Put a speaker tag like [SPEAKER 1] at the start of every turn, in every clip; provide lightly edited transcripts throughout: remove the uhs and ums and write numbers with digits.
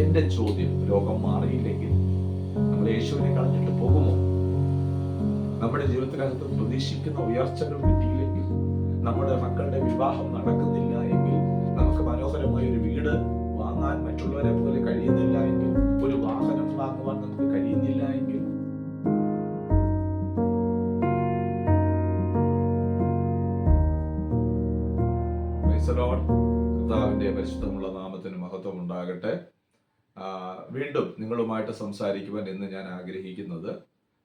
[SPEAKER 1] എന്റെ ചോദ്യം, ലോകം മാറിയില്ലെങ്കിൽ നമ്മൾ യേശുവിനെ കളഞ്ഞിട്ട് പോകുമോ? നമ്മുടെ ജീവിതത്തിനകത്ത് പ്രതീക്ഷിക്കുന്ന ഉയർച്ചകൾ കിട്ടിയില്ലെങ്കിൽ, നമ്മുടെ മക്കളുടെ വിവാഹം നടക്കുന്നില്ല എങ്കിൽ, നമുക്ക് മനോഹരമായ ഒരു വീട് വാങ്ങാൻ മറ്റുള്ളവരെ പോലെ കഴിയുന്നില്ല എങ്കിൽ, ഒരു വാഹനം വാങ്ങുവാൻ നമുക്ക് കഴിയുന്നില്ല എങ്കിൽ, കർത്താവിന്റെ പരിശുദ്ധമുള്ള നാമത്തിന് മഹത്വം ഉണ്ടാകട്ടെ. വീണ്ടും നിങ്ങളുമായിട്ട് സംസാരിക്കുവാൻ ഇന്ന് ഞാൻ ആഗ്രഹിക്കുന്നത്,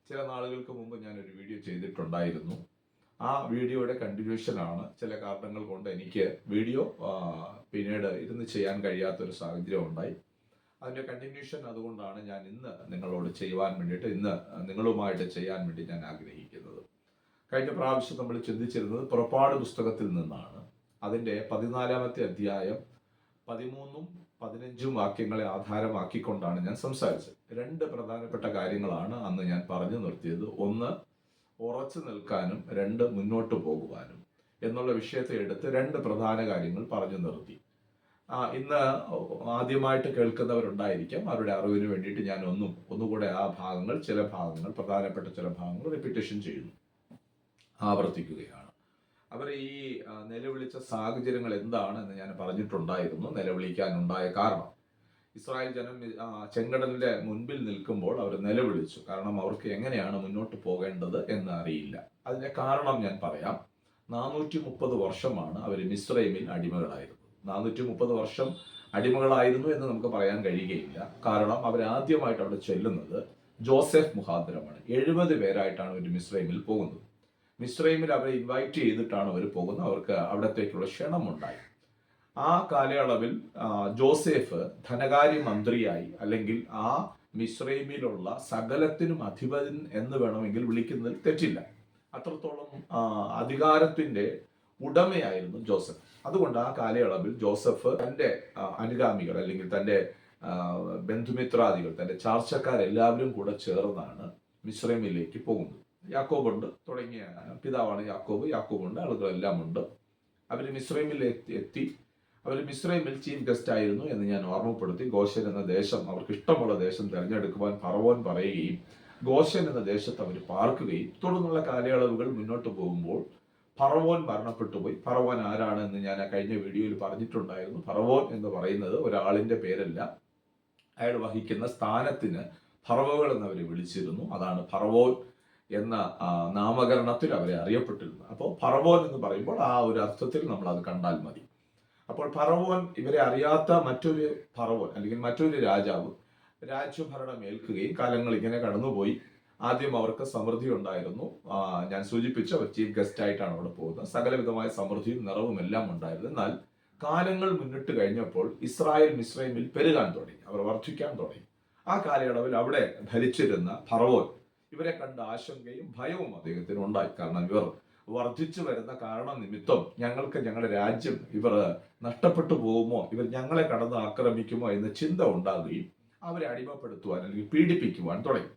[SPEAKER 1] ചില നാളുകൾക്ക് മുമ്പ് ഞാനൊരു വീഡിയോ ചെയ്തിട്ടുണ്ടായിരുന്നു. ആ വീഡിയോയുടെ കണ്ടിന്യൂഷനാണ്. ചില കാരണങ്ങൾ കൊണ്ട് എനിക്ക് വീഡിയോ പിന്നീട് ഇരുന്ന് ചെയ്യാൻ കഴിയാത്തൊരു സാഹചര്യം ഉണ്ടായി. അതിൻ്റെ കണ്ടിന്യൂഷൻ അതുകൊണ്ടാണ് ഞാൻ ഇന്ന് നിങ്ങളോട് ചെയ്യുവാൻ വേണ്ടിയിട്ട്, ഇന്ന് നിങ്ങളുമായിട്ട് ചെയ്യാൻ വേണ്ടി ഞാൻ ആഗ്രഹിക്കുന്നത്. കഴിഞ്ഞ പ്രാവശ്യം നമ്മൾ ചിന്തിച്ചിരുന്നത് പുറപ്പാട് പുസ്തകത്തിൽ നിന്നാണ്. അതിൻ്റെ 14-ാമത്തെ അധ്യായം 13ഉം 15ഉം വാക്യങ്ങളെ ആധാരമാക്കിക്കൊണ്ടാണ് ഞാൻ സംസാരിച്ചത്. രണ്ട് പ്രധാനപ്പെട്ട കാര്യങ്ങളാണ് അന്ന് ഞാൻ പറഞ്ഞു നിർത്തിയത്. ഒന്ന്, ഉറച്ചു നിൽക്കാനും, രണ്ട്, മുന്നോട്ട് പോകുവാനും എന്നുള്ള വിഷയത്തെ എടുത്ത് രണ്ട് പ്രധാന കാര്യങ്ങൾ പറഞ്ഞു നിർത്തി. ഇന്ന് ആദ്യമായിട്ട് കേൾക്കുന്നവരുണ്ടായിരിക്കാം. അവരുടെ അറിവിന് വേണ്ടിയിട്ട് ഞാൻ ഒന്നുകൂടെ ആ ഭാഗങ്ങൾ, ചില ഭാഗങ്ങൾ, പ്രധാനപ്പെട്ട ചില ഭാഗങ്ങൾ റിപ്പീറ്റേഷൻ ചെയ്യുന്നു, ആവർത്തിക്കുകയാണ്. അവർ ഈ നിലവിളിച്ച സാഹചര്യങ്ങൾ എന്താണ് എന്ന് ഞാൻ പറഞ്ഞിട്ടുണ്ടായിരുന്നു. നിലവിളിക്കാനുണ്ടായ കാരണം, ഇസ്രായേൽ ജനം ചെങ്കടലിന്റെ മുൻപിൽ നിൽക്കുമ്പോൾ അവർ നിലവിളിച്ചു. കാരണം അവർക്ക് എങ്ങനെയാണ് മുന്നോട്ട് പോകേണ്ടത് എന്ന് അറിയില്ല. അതിന്റെ കാരണം ഞാൻ പറയാം. 430 വർഷമാണ് അവർ മിസ്രൈമിൽ അടിമകളായിരുന്നു. 430 വർഷം അടിമകളായിരുന്നു എന്ന് നമുക്ക് പറയാൻ കഴിയുകയില്ല. കാരണം അവരാദ്യമായിട്ട് അവിടെ ചെല്ലുന്നത് ജോസഫ് മുഖാന്തരമാണ്. 70 പേരായിട്ടാണ് അവർ മിസ്രൈമിൽ പോകുന്നത്. മിസ്രൈമിൽ അവരെ ഇൻവൈറ്റ് ചെയ്തിട്ടാണ് അവർ പോകുന്നത്. അവർക്ക് അവിടത്തേക്കുള്ള ക്ഷണമുണ്ടായി. ആ കാലയളവിൽ ജോസഫ് ധനകാര്യ മന്ത്രിയായി, അല്ലെങ്കിൽ ആ മിസ്രൈമിലുള്ള സകലത്തിനും അധിപൻ എന്ന് വേണമെങ്കിൽ വിളിക്കുന്നതിൽ തെറ്റില്ല. അത്രത്തോളം അധികാരത്തിന്റെ ഉടമയായിരുന്നു ജോസഫ്. അതുകൊണ്ട് ആ കാലയളവിൽ ജോസഫ് തൻ്റെ അനുഗാമികൾ, അല്ലെങ്കിൽ തൻ്റെ ബന്ധുമിത്രാദികൾ, തൻ്റെ ചാർച്ചക്കാരെല്ലാവരും കൂടെ ചേർന്നാണ് മിസ്രൈമിലേക്ക് പോകുന്നത്. യാക്കോബുണ്ട്, തുടങ്ങിയ പിതാവാണ് യാക്കോബുണ്ട്, ആളുകളെല്ലാം ഉണ്ട്. അവർ മിസ്രൈമിൽ എത്തി. അവർ മിസ്രൈമിൽ ചീഫ് ഗസ്റ്റ് ആയിരുന്നു എന്ന് ഞാൻ ഓർമ്മപ്പെടുത്തി. ഗോശൻ എന്ന ദേശം, അവർക്ക് ഇഷ്ടമുള്ള ദേശം തിരഞ്ഞെടുക്കുവാൻ ഫറവോൻ പറയുകയും ഗോശൻ എന്ന ദേശത്ത് അവർ പാർക്കുകയും, തുടർന്നുള്ള കാലയളവുകൾ മുന്നോട്ട് പോകുമ്പോൾ ഫറവോൻ മരണപ്പെട്ടു പോയി. ഫറവോൻ ആരാണ് എന്ന് ഞാൻ കഴിഞ്ഞ വീഡിയോയിൽ പറഞ്ഞിട്ടുണ്ടായിരുന്നു. ഫറവോൻ എന്ന് പറയുന്നത് ഒരാളിന്റെ പേരല്ല, അയാൾ വഹിക്കുന്ന സ്ഥാനത്തിന് ഫറവോകൾ എന്നവരെ വിളിച്ചിരുന്നു. അതാണ് ഫറവോൻ എന്ന നാമകരണത്തിൽ അവരെ അറിയപ്പെട്ടിരുന്നു. അപ്പോൾ ഫറവോൻ എന്ന് പറയുമ്പോൾ ആ ഒരു അർത്ഥത്തിൽ നമ്മൾ അത് കണ്ടാൽ മതി. അപ്പോൾ ഫറവോൻ, ഇവരെ അറിയാത്ത മറ്റൊരു ഫറവോൻ, അല്ലെങ്കിൽ മറ്റൊരു രാജാവ് രാജ്യഭരണം ഏൽക്കുകയും കാലങ്ങൾ ഇങ്ങനെ കടന്നുപോയി. ആദ്യം അവർക്ക് സമൃദ്ധി ഉണ്ടായിരുന്നു. ഞാൻ സൂചിപ്പിച്ച അവർ ചീഫ് ഗസ്റ്റ് ആയിട്ടാണ് അവിടെ പോകുന്നത്. സകലവിധമായ സമൃദ്ധിയും നിറവും എല്ലാം ഉണ്ടായിരുന്നു. എന്നാൽ കാലങ്ങൾ മുന്നിട്ട് കഴിഞ്ഞപ്പോൾ ഇസ്രായേൽ മിസ്രൈമിൽ പെരുകാൻ തുടങ്ങി, അവർ വർദ്ധിക്കാൻ തുടങ്ങി. ആ കാലയളവിൽ അവിടെ ഭരിച്ചിരുന്ന ഫറവോൻ ഇവരെ കണ്ട ആശങ്കയും ഭയവും അദ്ദേഹത്തിന് ഉണ്ടായി. കാരണം ഇവർ വർദ്ധിച്ചു വരുന്ന കാരണം നിമിത്തം ഞങ്ങൾക്ക് ഞങ്ങളുടെ രാജ്യം ഇവർ നഷ്ടപ്പെട്ടു പോകുമോ, ഇവർ ഞങ്ങളെ കടന്ന് ആക്രമിക്കുമോ എന്ന ചിന്ത ഉണ്ടാകുകയും അവരെ അടിമപ്പെടുത്തുവാൻ, അല്ലെങ്കിൽ പീഡിപ്പിക്കുവാൻ തുടങ്ങി.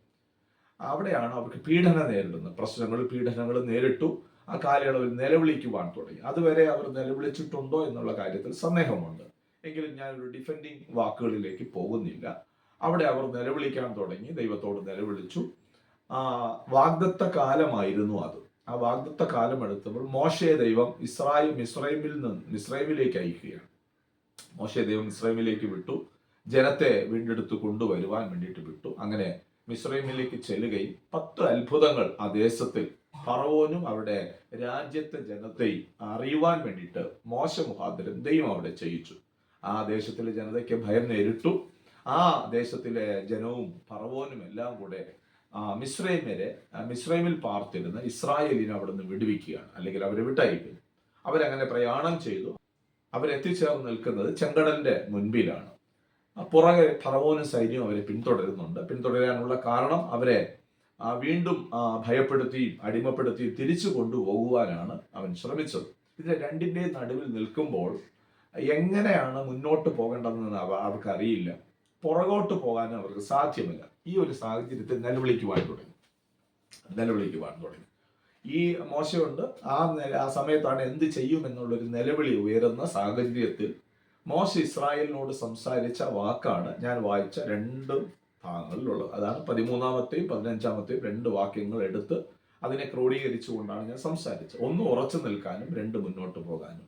[SPEAKER 1] അവിടെയാണ് അവർക്ക് പീഡനങ്ങൾ നേരിട്ടു. ആ കാലയളവിൽ നിലവിളിക്കുവാൻ തുടങ്ങി. അതുവരെ അവർ നിലവിളിച്ചിട്ടുണ്ടോ എന്നുള്ള കാര്യത്തിൽ സന്ദേഹമുണ്ട്. എങ്കിലും ഞാനൊരു ഡിഫെൻഡിങ് വാക്കുകളിലേക്ക് പോകുന്നില്ല. അവിടെ അവർ നിലവിളിക്കാൻ തുടങ്ങി, ദൈവത്തോട് നിലവിളിച്ചു. വാഗ്ദത്ത കാലമായിരുന്നു അത്. ആ വാഗ്ദത്ത കാലം എടുത്തപ്പോൾ മോശയെ ദൈവം മിസ്രൈമിലേക്ക് അയക്കുകയാണ്. മോശയെ ദൈവം മിസ്രൈമിലേക്ക് വിട്ടു, ജനത്തെ വീണ്ടെടുത്ത് കൊണ്ടുവരുവാൻ വേണ്ടിയിട്ട് വിട്ടു. അങ്ങനെ മിസ്രൈമിലേക്ക് ചെല്ലുകയും 10 അത്ഭുതങ്ങൾ ആ ദേശത്തിൽ ഫറവോനും അവരുടെ രാജ്യത്തെ ജനത്തെയും അറിയുവാൻ വേണ്ടിയിട്ട് മോശ മുഖാന്തരം ദൈവം അവിടെ ചെയ്യിച്ചു. ആ ദേശത്തിലെ ജനതയ്ക്ക് ഭയം നേരിട്ടു. ആ ദേശത്തിലെ ജനവും ഫറവോനും എല്ലാം കൂടെ മിസ്രൈമിൽ പാർത്തിരുന്ന ഇസ്രായേലിനെ അവിടെ നിന്ന് വിടുവിക്കുകയാണ്, അല്ലെങ്കിൽ അവരെ വിട്ടയക്കുന്നു. അവരങ്ങനെ പ്രയാണം ചെയ്തു. അവരെത്തിച്ചേർന്ന് നിൽക്കുന്നത് ചെങ്കടലിന്റെ മുൻപിലാണ്. പുറകെ ഫറവോനും സൈന്യവും അവരെ പിന്തുടരാനുള്ള കാരണം, അവരെ വീണ്ടും ഭയപ്പെടുത്തിയും അടിമപ്പെടുത്തിയും തിരിച്ചു കൊണ്ടുപോകുവാനാണ് അവൻ ശ്രമിച്ചത്. ഇതിന്റെ രണ്ടിന്റെയും നടുവിൽ നിൽക്കുമ്പോൾ എങ്ങനെയാണ് മുന്നോട്ട് പോകേണ്ടതെന്ന് അവർക്കറിയില്ല. പുറകോട്ട് പോകാനും അവർക്ക് സാധ്യമല്ല. ഈ ഒരു സാഹചര്യത്തിൽ നിലവിളിക്കുവാൻ തുടങ്ങി. ഈ മോശമുണ്ട്, ആ സമയത്താണ് എന്ത് ചെയ്യും എന്നുള്ളൊരു നിലവിളി ഉയരുന്ന സാഹചര്യത്തിൽ മോശ ഇസ്രായേലിനോട് സംസാരിച്ച വാക്കാണ് ഞാൻ വായിച്ച 2 ഭാഗങ്ങളിലുള്ളത്. അതാണ് 13-ാമത്തെയും 15-ാമത്തെയും 2 വാക്യങ്ങൾ എടുത്ത് അതിനെ ക്രോഡീകരിച്ചുകൊണ്ടാണ് ഞാൻ സംസാരിച്ചത്. 1 ഉറച്ചു നിൽക്കാനും 2 മുന്നോട്ട് പോകാനും.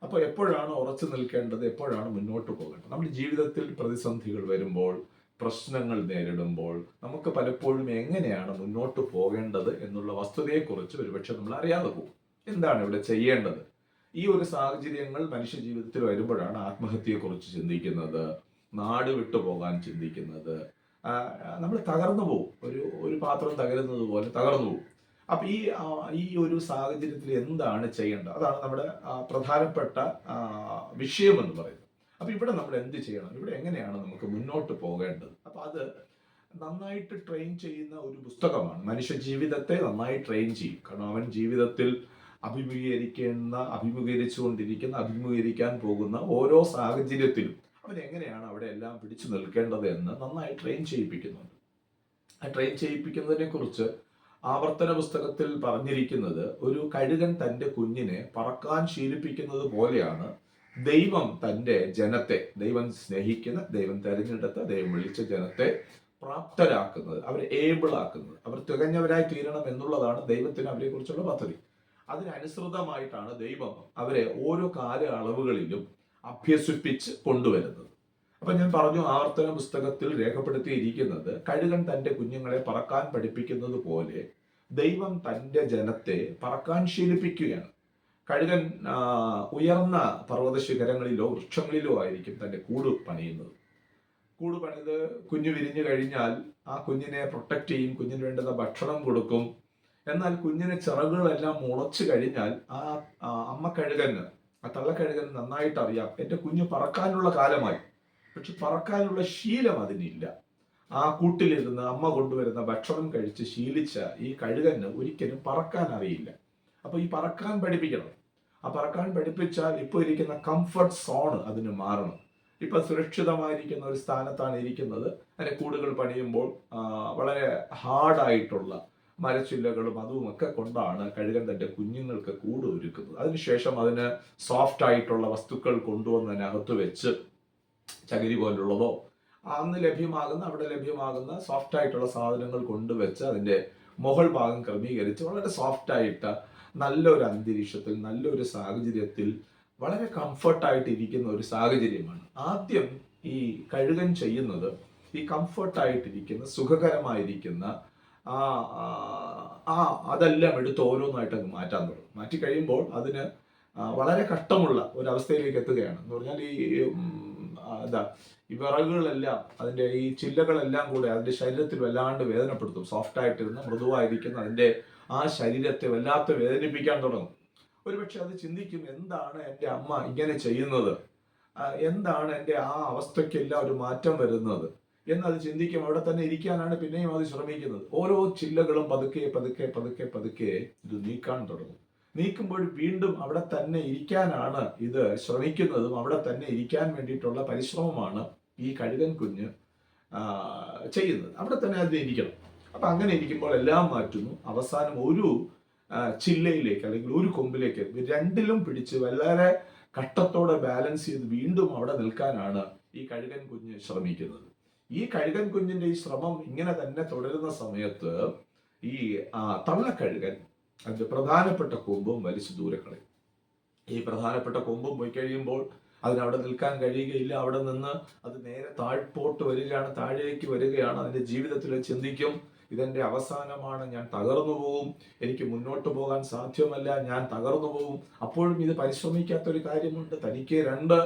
[SPEAKER 1] അപ്പോൾ എപ്പോഴാണ് ഉറച്ചു നിൽക്കേണ്ടത്, എപ്പോഴാണ് മുന്നോട്ട് പോകേണ്ടത്? നമ്മുടെ ജീവിതത്തിൽ പ്രതിസന്ധികൾ വരുമ്പോൾ, പ്രശ്നങ്ങൾ നേരിടുമ്പോൾ നമുക്ക് പലപ്പോഴും എങ്ങനെയാണ് മുന്നോട്ട് പോകേണ്ടത് എന്നുള്ള വസ്തുതയെക്കുറിച്ച് ഒരുപക്ഷെ നമ്മൾ അറിയാതെ പോകും. എന്താണ് ഇവിടെ ചെയ്യേണ്ടത്? ഈ ഒരു സാഹചര്യങ്ങൾ മനുഷ്യ ജീവിതത്തിൽ വരുമ്പോഴാണ് ആത്മഹത്യയെക്കുറിച്ച് ചിന്തിക്കുന്നത്, നാട് വിട്ടു പോകാൻ ചിന്തിക്കുന്നത്. നമ്മൾ തകർന്നു പോകും. ഒരു പാത്രം തകരുന്നത് പോലെ തകർന്നു പോകും. അപ്പൊ ഈ ഒരു സാഹചര്യത്തിൽ എന്താണ് ചെയ്യേണ്ടത്? അതാണ് നമ്മുടെ പ്രധാനപ്പെട്ട വിഷയം എന്ന് പറയുന്നത്. അപ്പൊ ഇവിടെ നമ്മൾ എന്ത് ചെയ്യണം? ഇവിടെ എങ്ങനെയാണ് നമുക്ക് മുന്നോട്ട് പോകേണ്ടത്? അപ്പൊ അത് നന്നായിട്ട് ട്രെയിൻ ചെയ്യുന്ന ഒരു പുസ്തകമാണ്. മനുഷ്യ ജീവിതത്തെ നന്നായി ട്രെയിൻ ചെയ്യും. കാരണം അവൻ ജീവിതത്തിൽ അഭിമുഖീകരിക്കാൻ പോകുന്ന ഓരോ സാഹചര്യത്തിലും അവൻ എങ്ങനെയാണ് അവിടെ എല്ലാം പിടിച്ചു നിൽക്കേണ്ടത് എന്ന് നന്നായി ട്രെയിൻ ചെയ്യിപ്പിക്കുന്നുണ്ട്. ആ ട്രെയിൻ ചെയ്യിപ്പിക്കുന്നതിനെ കുറിച്ച് ആവർത്തന പുസ്തകത്തിൽ പറഞ്ഞിരിക്കുന്നത്, ഒരു കഴുകൻ തൻ്റെ കുഞ്ഞിനെ പറക്കാൻ ശീലിപ്പിക്കുന്നത് പോലെയാണ് ദൈവം തൻ്റെ ജനത്തെ, ദൈവം സ്നേഹിക്കുന്ന, ദൈവം തെരഞ്ഞെടുത്ത, ദൈവം വിളിച്ച ജനത്തെ പ്രാപ്തരാക്കുന്നത്, അവരെ ഏബിൾ ആക്കുന്നത്. അവർ തികഞ്ഞവരായി തീരണം എന്നുള്ളതാണ് ദൈവത്തിന് അവരെ കുറിച്ചുള്ള പദ്ധതി. അതിനനുസൃതമായിട്ടാണ് ദൈവം അവരെ ഓരോ കാലയളവുകളിലും അഭ്യസിപ്പിച്ച് കൊണ്ടുവരുന്നത്. അപ്പൊ ഞാൻ പറഞ്ഞു, ആവർത്തന പുസ്തകത്തിൽ രേഖപ്പെടുത്തിയിരിക്കുന്നത്, കഴുകൻ തൻ്റെ കുഞ്ഞുങ്ങളെ പറക്കാൻ പഠിപ്പിക്കുന്നത് പോലെ ദൈവം തൻ്റെ ജനത്തെ പറക്കാൻ ശീലിപ്പിക്കുകയാണ്. കഴുകൻ ഉയർന്ന പർവ്വത ശിഖരങ്ങളിലോ വൃക്ഷങ്ങളിലോ ആയിരിക്കും തൻ്റെ കൂട് പണിയുന്നത്. കൂട് പണിത് കുഞ്ഞു വിരിഞ്ഞു കഴിഞ്ഞാൽ ആ കുഞ്ഞിനെ പ്രൊട്ടക്റ്റ് ചെയ്യും, കുഞ്ഞിന് വേണ്ടുന്ന ഭക്ഷണം കൊടുക്കും. എന്നാൽ കുഞ്ഞിന് ചിറകുകളെല്ലാം മുളച്ചു കഴിഞ്ഞാൽ ആ അമ്മക്കഴുകന്, ആ തള്ളക്കഴുകന് നന്നായിട്ട് അറിയാം, എൻ്റെ കുഞ്ഞ് പറക്കാനുള്ള കാലമായി. പക്ഷെ പറക്കാനുള്ള ശീലം അതിനില്ല. ആ കൂട്ടിലിരുന്ന് അമ്മ കൊണ്ടുവരുന്ന ഭക്ഷണം കഴിച്ച് ശീലിച്ച ഈ കഴുകന് ഒരിക്കലും പറക്കാൻ അറിയില്ല. അപ്പൊ ഈ പറക്കാൻ പഠിപ്പിക്കണം. ആ പറക്കാൻ പഠിപ്പിച്ചാൽ ഇപ്പൊ ഇരിക്കുന്ന കംഫർട്ട് സോൺ അതിന് മാറണം. ഇപ്പൊ സുരക്ഷിതമായിരിക്കുന്ന ഒരു സ്ഥാനത്താണ് ഇരിക്കുന്നത്. അതിന്റെ കൂടുകൾ പണിയുമ്പോൾ വളരെ ഹാർഡായിട്ടുള്ള മരച്ചില്ലകളും അതുമൊക്കെ കൊണ്ടാണ് കഴുകൻ തന്റെ കുഞ്ഞുങ്ങൾക്ക് കൂട് ഒരുക്കുന്നത്. അതിനുശേഷം അതിന് സോഫ്റ്റ് ആയിട്ടുള്ള വസ്തുക്കൾ കൊണ്ടുവന്ന് അതിനകത്ത് വെച്ച്, ചകിരി പോലുള്ളതോ അവിടെ ലഭ്യമാകുന്ന സോഫ്റ്റ് ആയിട്ടുള്ള സാധനങ്ങൾ കൊണ്ടുവച്ച് അതിന്റെ മുകൾ ഭാഗം ക്രമീകരിച്ച് വളരെ സോഫ്റ്റ് ആയിട്ട് നല്ലൊരു അന്തരീക്ഷത്തിൽ, നല്ലൊരു സാഹചര്യത്തിൽ, വളരെ കംഫർട്ടായിട്ട് ഇരിക്കുന്ന ഒരു സാഹചര്യമാണ് ആദ്യം ഈ കഴുകൻ ചെയ്യുന്നത്. ഈ കംഫർട്ടായിട്ടിരിക്കുന്ന, സുഖകരമായിരിക്കുന്ന അതെല്ലാം എടുത്ത് ഓരോന്നായിട്ട് അങ്ങ് മാറ്റാൻ തുടങ്ങും. മാറ്റി കഴിയുമ്പോൾ അതിന് വളരെ കഷ്ടമുള്ള ഒരവസ്ഥയിലേക്ക് എത്തുകയാണ്. എന്ന് പറഞ്ഞാൽ ഈ വിറകുകളെല്ലാം, അതിന്റെ ഈ ചില്ലകളെല്ലാം കൂടെ അതിന്റെ ശരീരത്തിൽ വല്ലാണ്ട് വേദനപ്പെടുത്തും. സോഫ്റ്റ് ആയിട്ടിരുന്ന, മൃദുവായിരിക്കുന്ന അതിന്റെ ആ ശരീരത്തെ വല്ലാത്ത വേദനിപ്പിക്കാൻ തുടങ്ങും. ഒരുപക്ഷെ അത് ചിന്തിക്കും, എന്താണ് എൻ്റെ അമ്മ ഇങ്ങനെ ചെയ്യുന്നത്, എന്താണ് എൻ്റെ ആ അവസ്ഥയ്ക്കെല്ലാം ഒരു മാറ്റം വരുന്നത് എന്നത് ചിന്തിക്കും. അവിടെ തന്നെ ഇരിക്കാനാണ് പിന്നെയും അത് ശ്രമിക്കുന്നത്. ഓരോ ചില്ലകളും പതുക്കെ പതുക്കെ പതുക്കെ പതുക്കെ ഇത് നീക്കാൻ തുടങ്ങും. നീക്കുമ്പോൾ വീണ്ടും അവിടെ തന്നെ ഇരിക്കാനാണ് ഇത് ശ്രമിക്കുന്നതും അവിടെ തന്നെ ഇരിക്കാൻ വേണ്ടിയിട്ടുള്ള പരിശ്രമമാണ് ഈ കഴുകൻ കുഞ്ഞ് ചെയ്യുന്നത്. അവിടെ തന്നെ അത് ഇരിക്കണം. അപ്പൊ അങ്ങനെ ഇരിക്കുമ്പോൾ എല്ലാം മാറ്റുന്നു. അവസാനം ഒരു ചില്ലയിലേക്ക് അല്ലെങ്കിൽ ഒരു കൊമ്പിലേക്ക് രണ്ടിലും പിടിച്ച് വളരെ കഷ്ടത്തോടെ ബാലൻസ് ചെയ്ത് വീണ്ടും അവിടെ നിൽക്കാനാണ് ഈ കഴുകൻ കുഞ്ഞ് ശ്രമിക്കുന്നത്. ഈ കഴുകൻ കുഞ്ഞിന്റെ ഈ ശ്രമം ഇങ്ങനെ തന്നെ തുടരുന്ന സമയത്ത് ഈ തള്ളക്കഴുകൻ അതിന്റെ പ്രധാനപ്പെട്ട കൊമ്പും വലിച്ചു ദൂരെ കളയും. ഈ പ്രധാനപ്പെട്ട കൊമ്പും പോയി കഴിയുമ്പോൾ അതിനവിടെ നിൽക്കാൻ കഴിയുകയില്ല. അവിടെ നിന്ന് അത് നേരെ താഴ്പോട്ട് വരികയാണ്, താഴേക്ക് വരികയാണ്. അതിന്റെ ജീവിതത്തിൽ ചിന്തിക്കും, ഇതെന്റെ അവസാനമാണ്, ഞാൻ തകർന്നു പോകും, എനിക്ക് മുന്നോട്ട് പോകാൻ സാധ്യമല്ല, ഞാൻ തകർന്നു പോകും. അപ്പോഴും ഇത് പരിശ്രമിക്കാത്തൊരു കാര്യമുണ്ട്. തനിക്ക് 2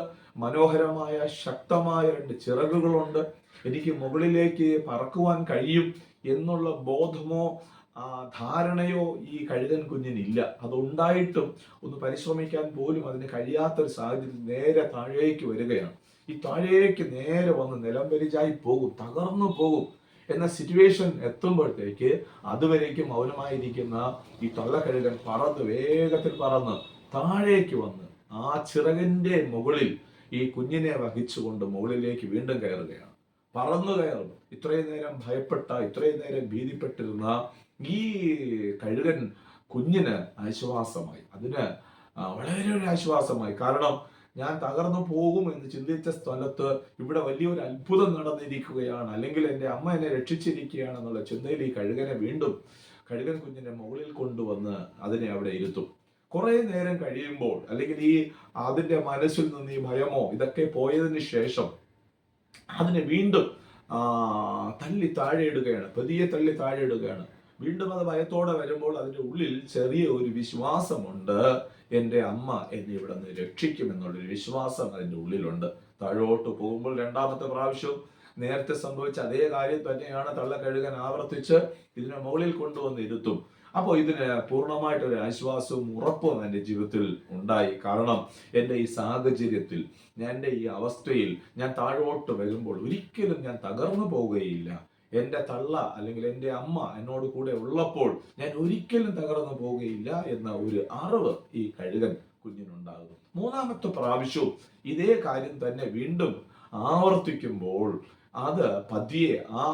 [SPEAKER 1] മനോഹരമായ ശക്തമായ 2 ചിറകുകളുണ്ട്, എനിക്ക് മുകളിലേക്ക് പറക്കുവാൻ കഴിയും എന്നുള്ള ബോധമോ ധാരണയോ ഈ കഴുകൻ കുഞ്ഞിനില്ല. അതുണ്ടായിട്ടും ഒന്ന് പരിശ്രമിക്കാൻ പോലും അതിന് കഴിയാത്തൊരു സാഹചര്യം നേരെ താഴേക്ക് വരികയാണ്. ഈ താഴേക്ക് നേരെ വന്ന് നിലംപരിചായി പോകും, തകർന്നു പോകും എന്ന സിറ്റുവേഷൻ എത്തുമ്പോഴത്തേക്ക് അതുവരേക്കും മൗനമായിരിക്കുന്ന ഈ തള്ളക്കഴുകൻ വേഗത്തിൽ പറന്ന് താഴേക്ക് വന്ന് ആ ചിറകിന്റെ മുകളിൽ ഈ കുഞ്ഞിനെ വഹിച്ചുകൊണ്ട് മുകളിലേക്ക് വീണ്ടും കയറുകയാണ്. പറന്നു കയറും. ഇത്രയും നേരം ഭയപ്പെട്ട, ഇത്രയും നേരം ഭീതിപ്പെട്ടിരുന്ന ഈ കഴുകൻ കുഞ്ഞിന് ആശ്വാസമായി. അതിന് വളരെ ഒരു ആശ്വാസമായി. കാരണം ഞാൻ തകർന്നു പോകും എന്ന് ചിന്തിച്ച സ്ഥലത്ത് ഇവിടെ വലിയൊരു അത്ഭുതം നടന്നിരിക്കുകയാണ്, അല്ലെങ്കിൽ എൻ്റെ അമ്മ എന്നെ രക്ഷിച്ചിരിക്കുകയാണെന്നുള്ള ചിന്തയിൽ ഈ കഴുകനെ വീണ്ടും കഴുകൻ കുഞ്ഞിന്റെ മുകളിൽ കൊണ്ടുവന്ന് അതിനെ അവിടെ ഇരുത്തും. കുറെ നേരം കഴിയുമ്പോൾ, അല്ലെങ്കിൽ ഈ അതിന്റെ മനസ്സിൽ നിന്ന് ഈ ഭയമോ ഇതൊക്കെ പോയതിന് ശേഷം അതിനെ വീണ്ടും തള്ളി താഴെ ഇടുകയാണ്, പതിയെ തള്ളി താഴെ ഇടുകയാണ്. വീണ്ടും അത് ഭയത്തോടെ വരുമ്പോൾ അതിന്റെ ഉള്ളിൽ ചെറിയ ഒരു വിശ്വാസമുണ്ട്, എൻ്റെ അമ്മ എന്നെ ഇവിടെ നിന്ന് രക്ഷിക്കുമെന്നുള്ളൊരു വിശ്വാസം അതിന്റെ ഉള്ളിലുണ്ട്. താഴോട്ട് പോകുമ്പോൾ രണ്ടാമത്തെ പ്രാവശ്യവും നേരത്തെ സംഭവിച്ച അതേ കാര്യം തന്നെയാണ് തള്ളക്കഴുകൻ ആവർത്തിച്ച് ഇതിനെ മുകളിൽ കൊണ്ടുവന്ന് ഇരുത്തും. അപ്പോൾ ഇതിന് പൂർണ്ണമായിട്ടൊരു ആശ്വാസവും ഉറപ്പും എൻ്റെ ജീവിതത്തിൽ ഉണ്ടായി. കാരണം എൻ്റെ ഈ സാഹചര്യത്തിൽ, എൻ്റെ ഈ അവസ്ഥയിൽ ഞാൻ താഴോട്ട് വരുമ്പോൾ ഒരിക്കലും ഞാൻ തകർന്നു പോവുകയില്ല. എൻ്റെ തള്ള അല്ലെങ്കിൽ എൻ്റെ അമ്മ എന്നോട് കൂടെ ഉള്ളപ്പോൾ ഞാൻ ഒരിക്കലും തകർന്നു പോവുകയില്ല എന്ന ഒരു അറിവ് ഈ കഴുകൻ കുഞ്ഞിനുണ്ടാകും. മൂന്നാമത്തെ പ്രാവശ്യവും ഇതേ കാര്യം തന്നെ വീണ്ടും ആവർത്തിക്കുമ്പോൾ അത് പതിയെ ആ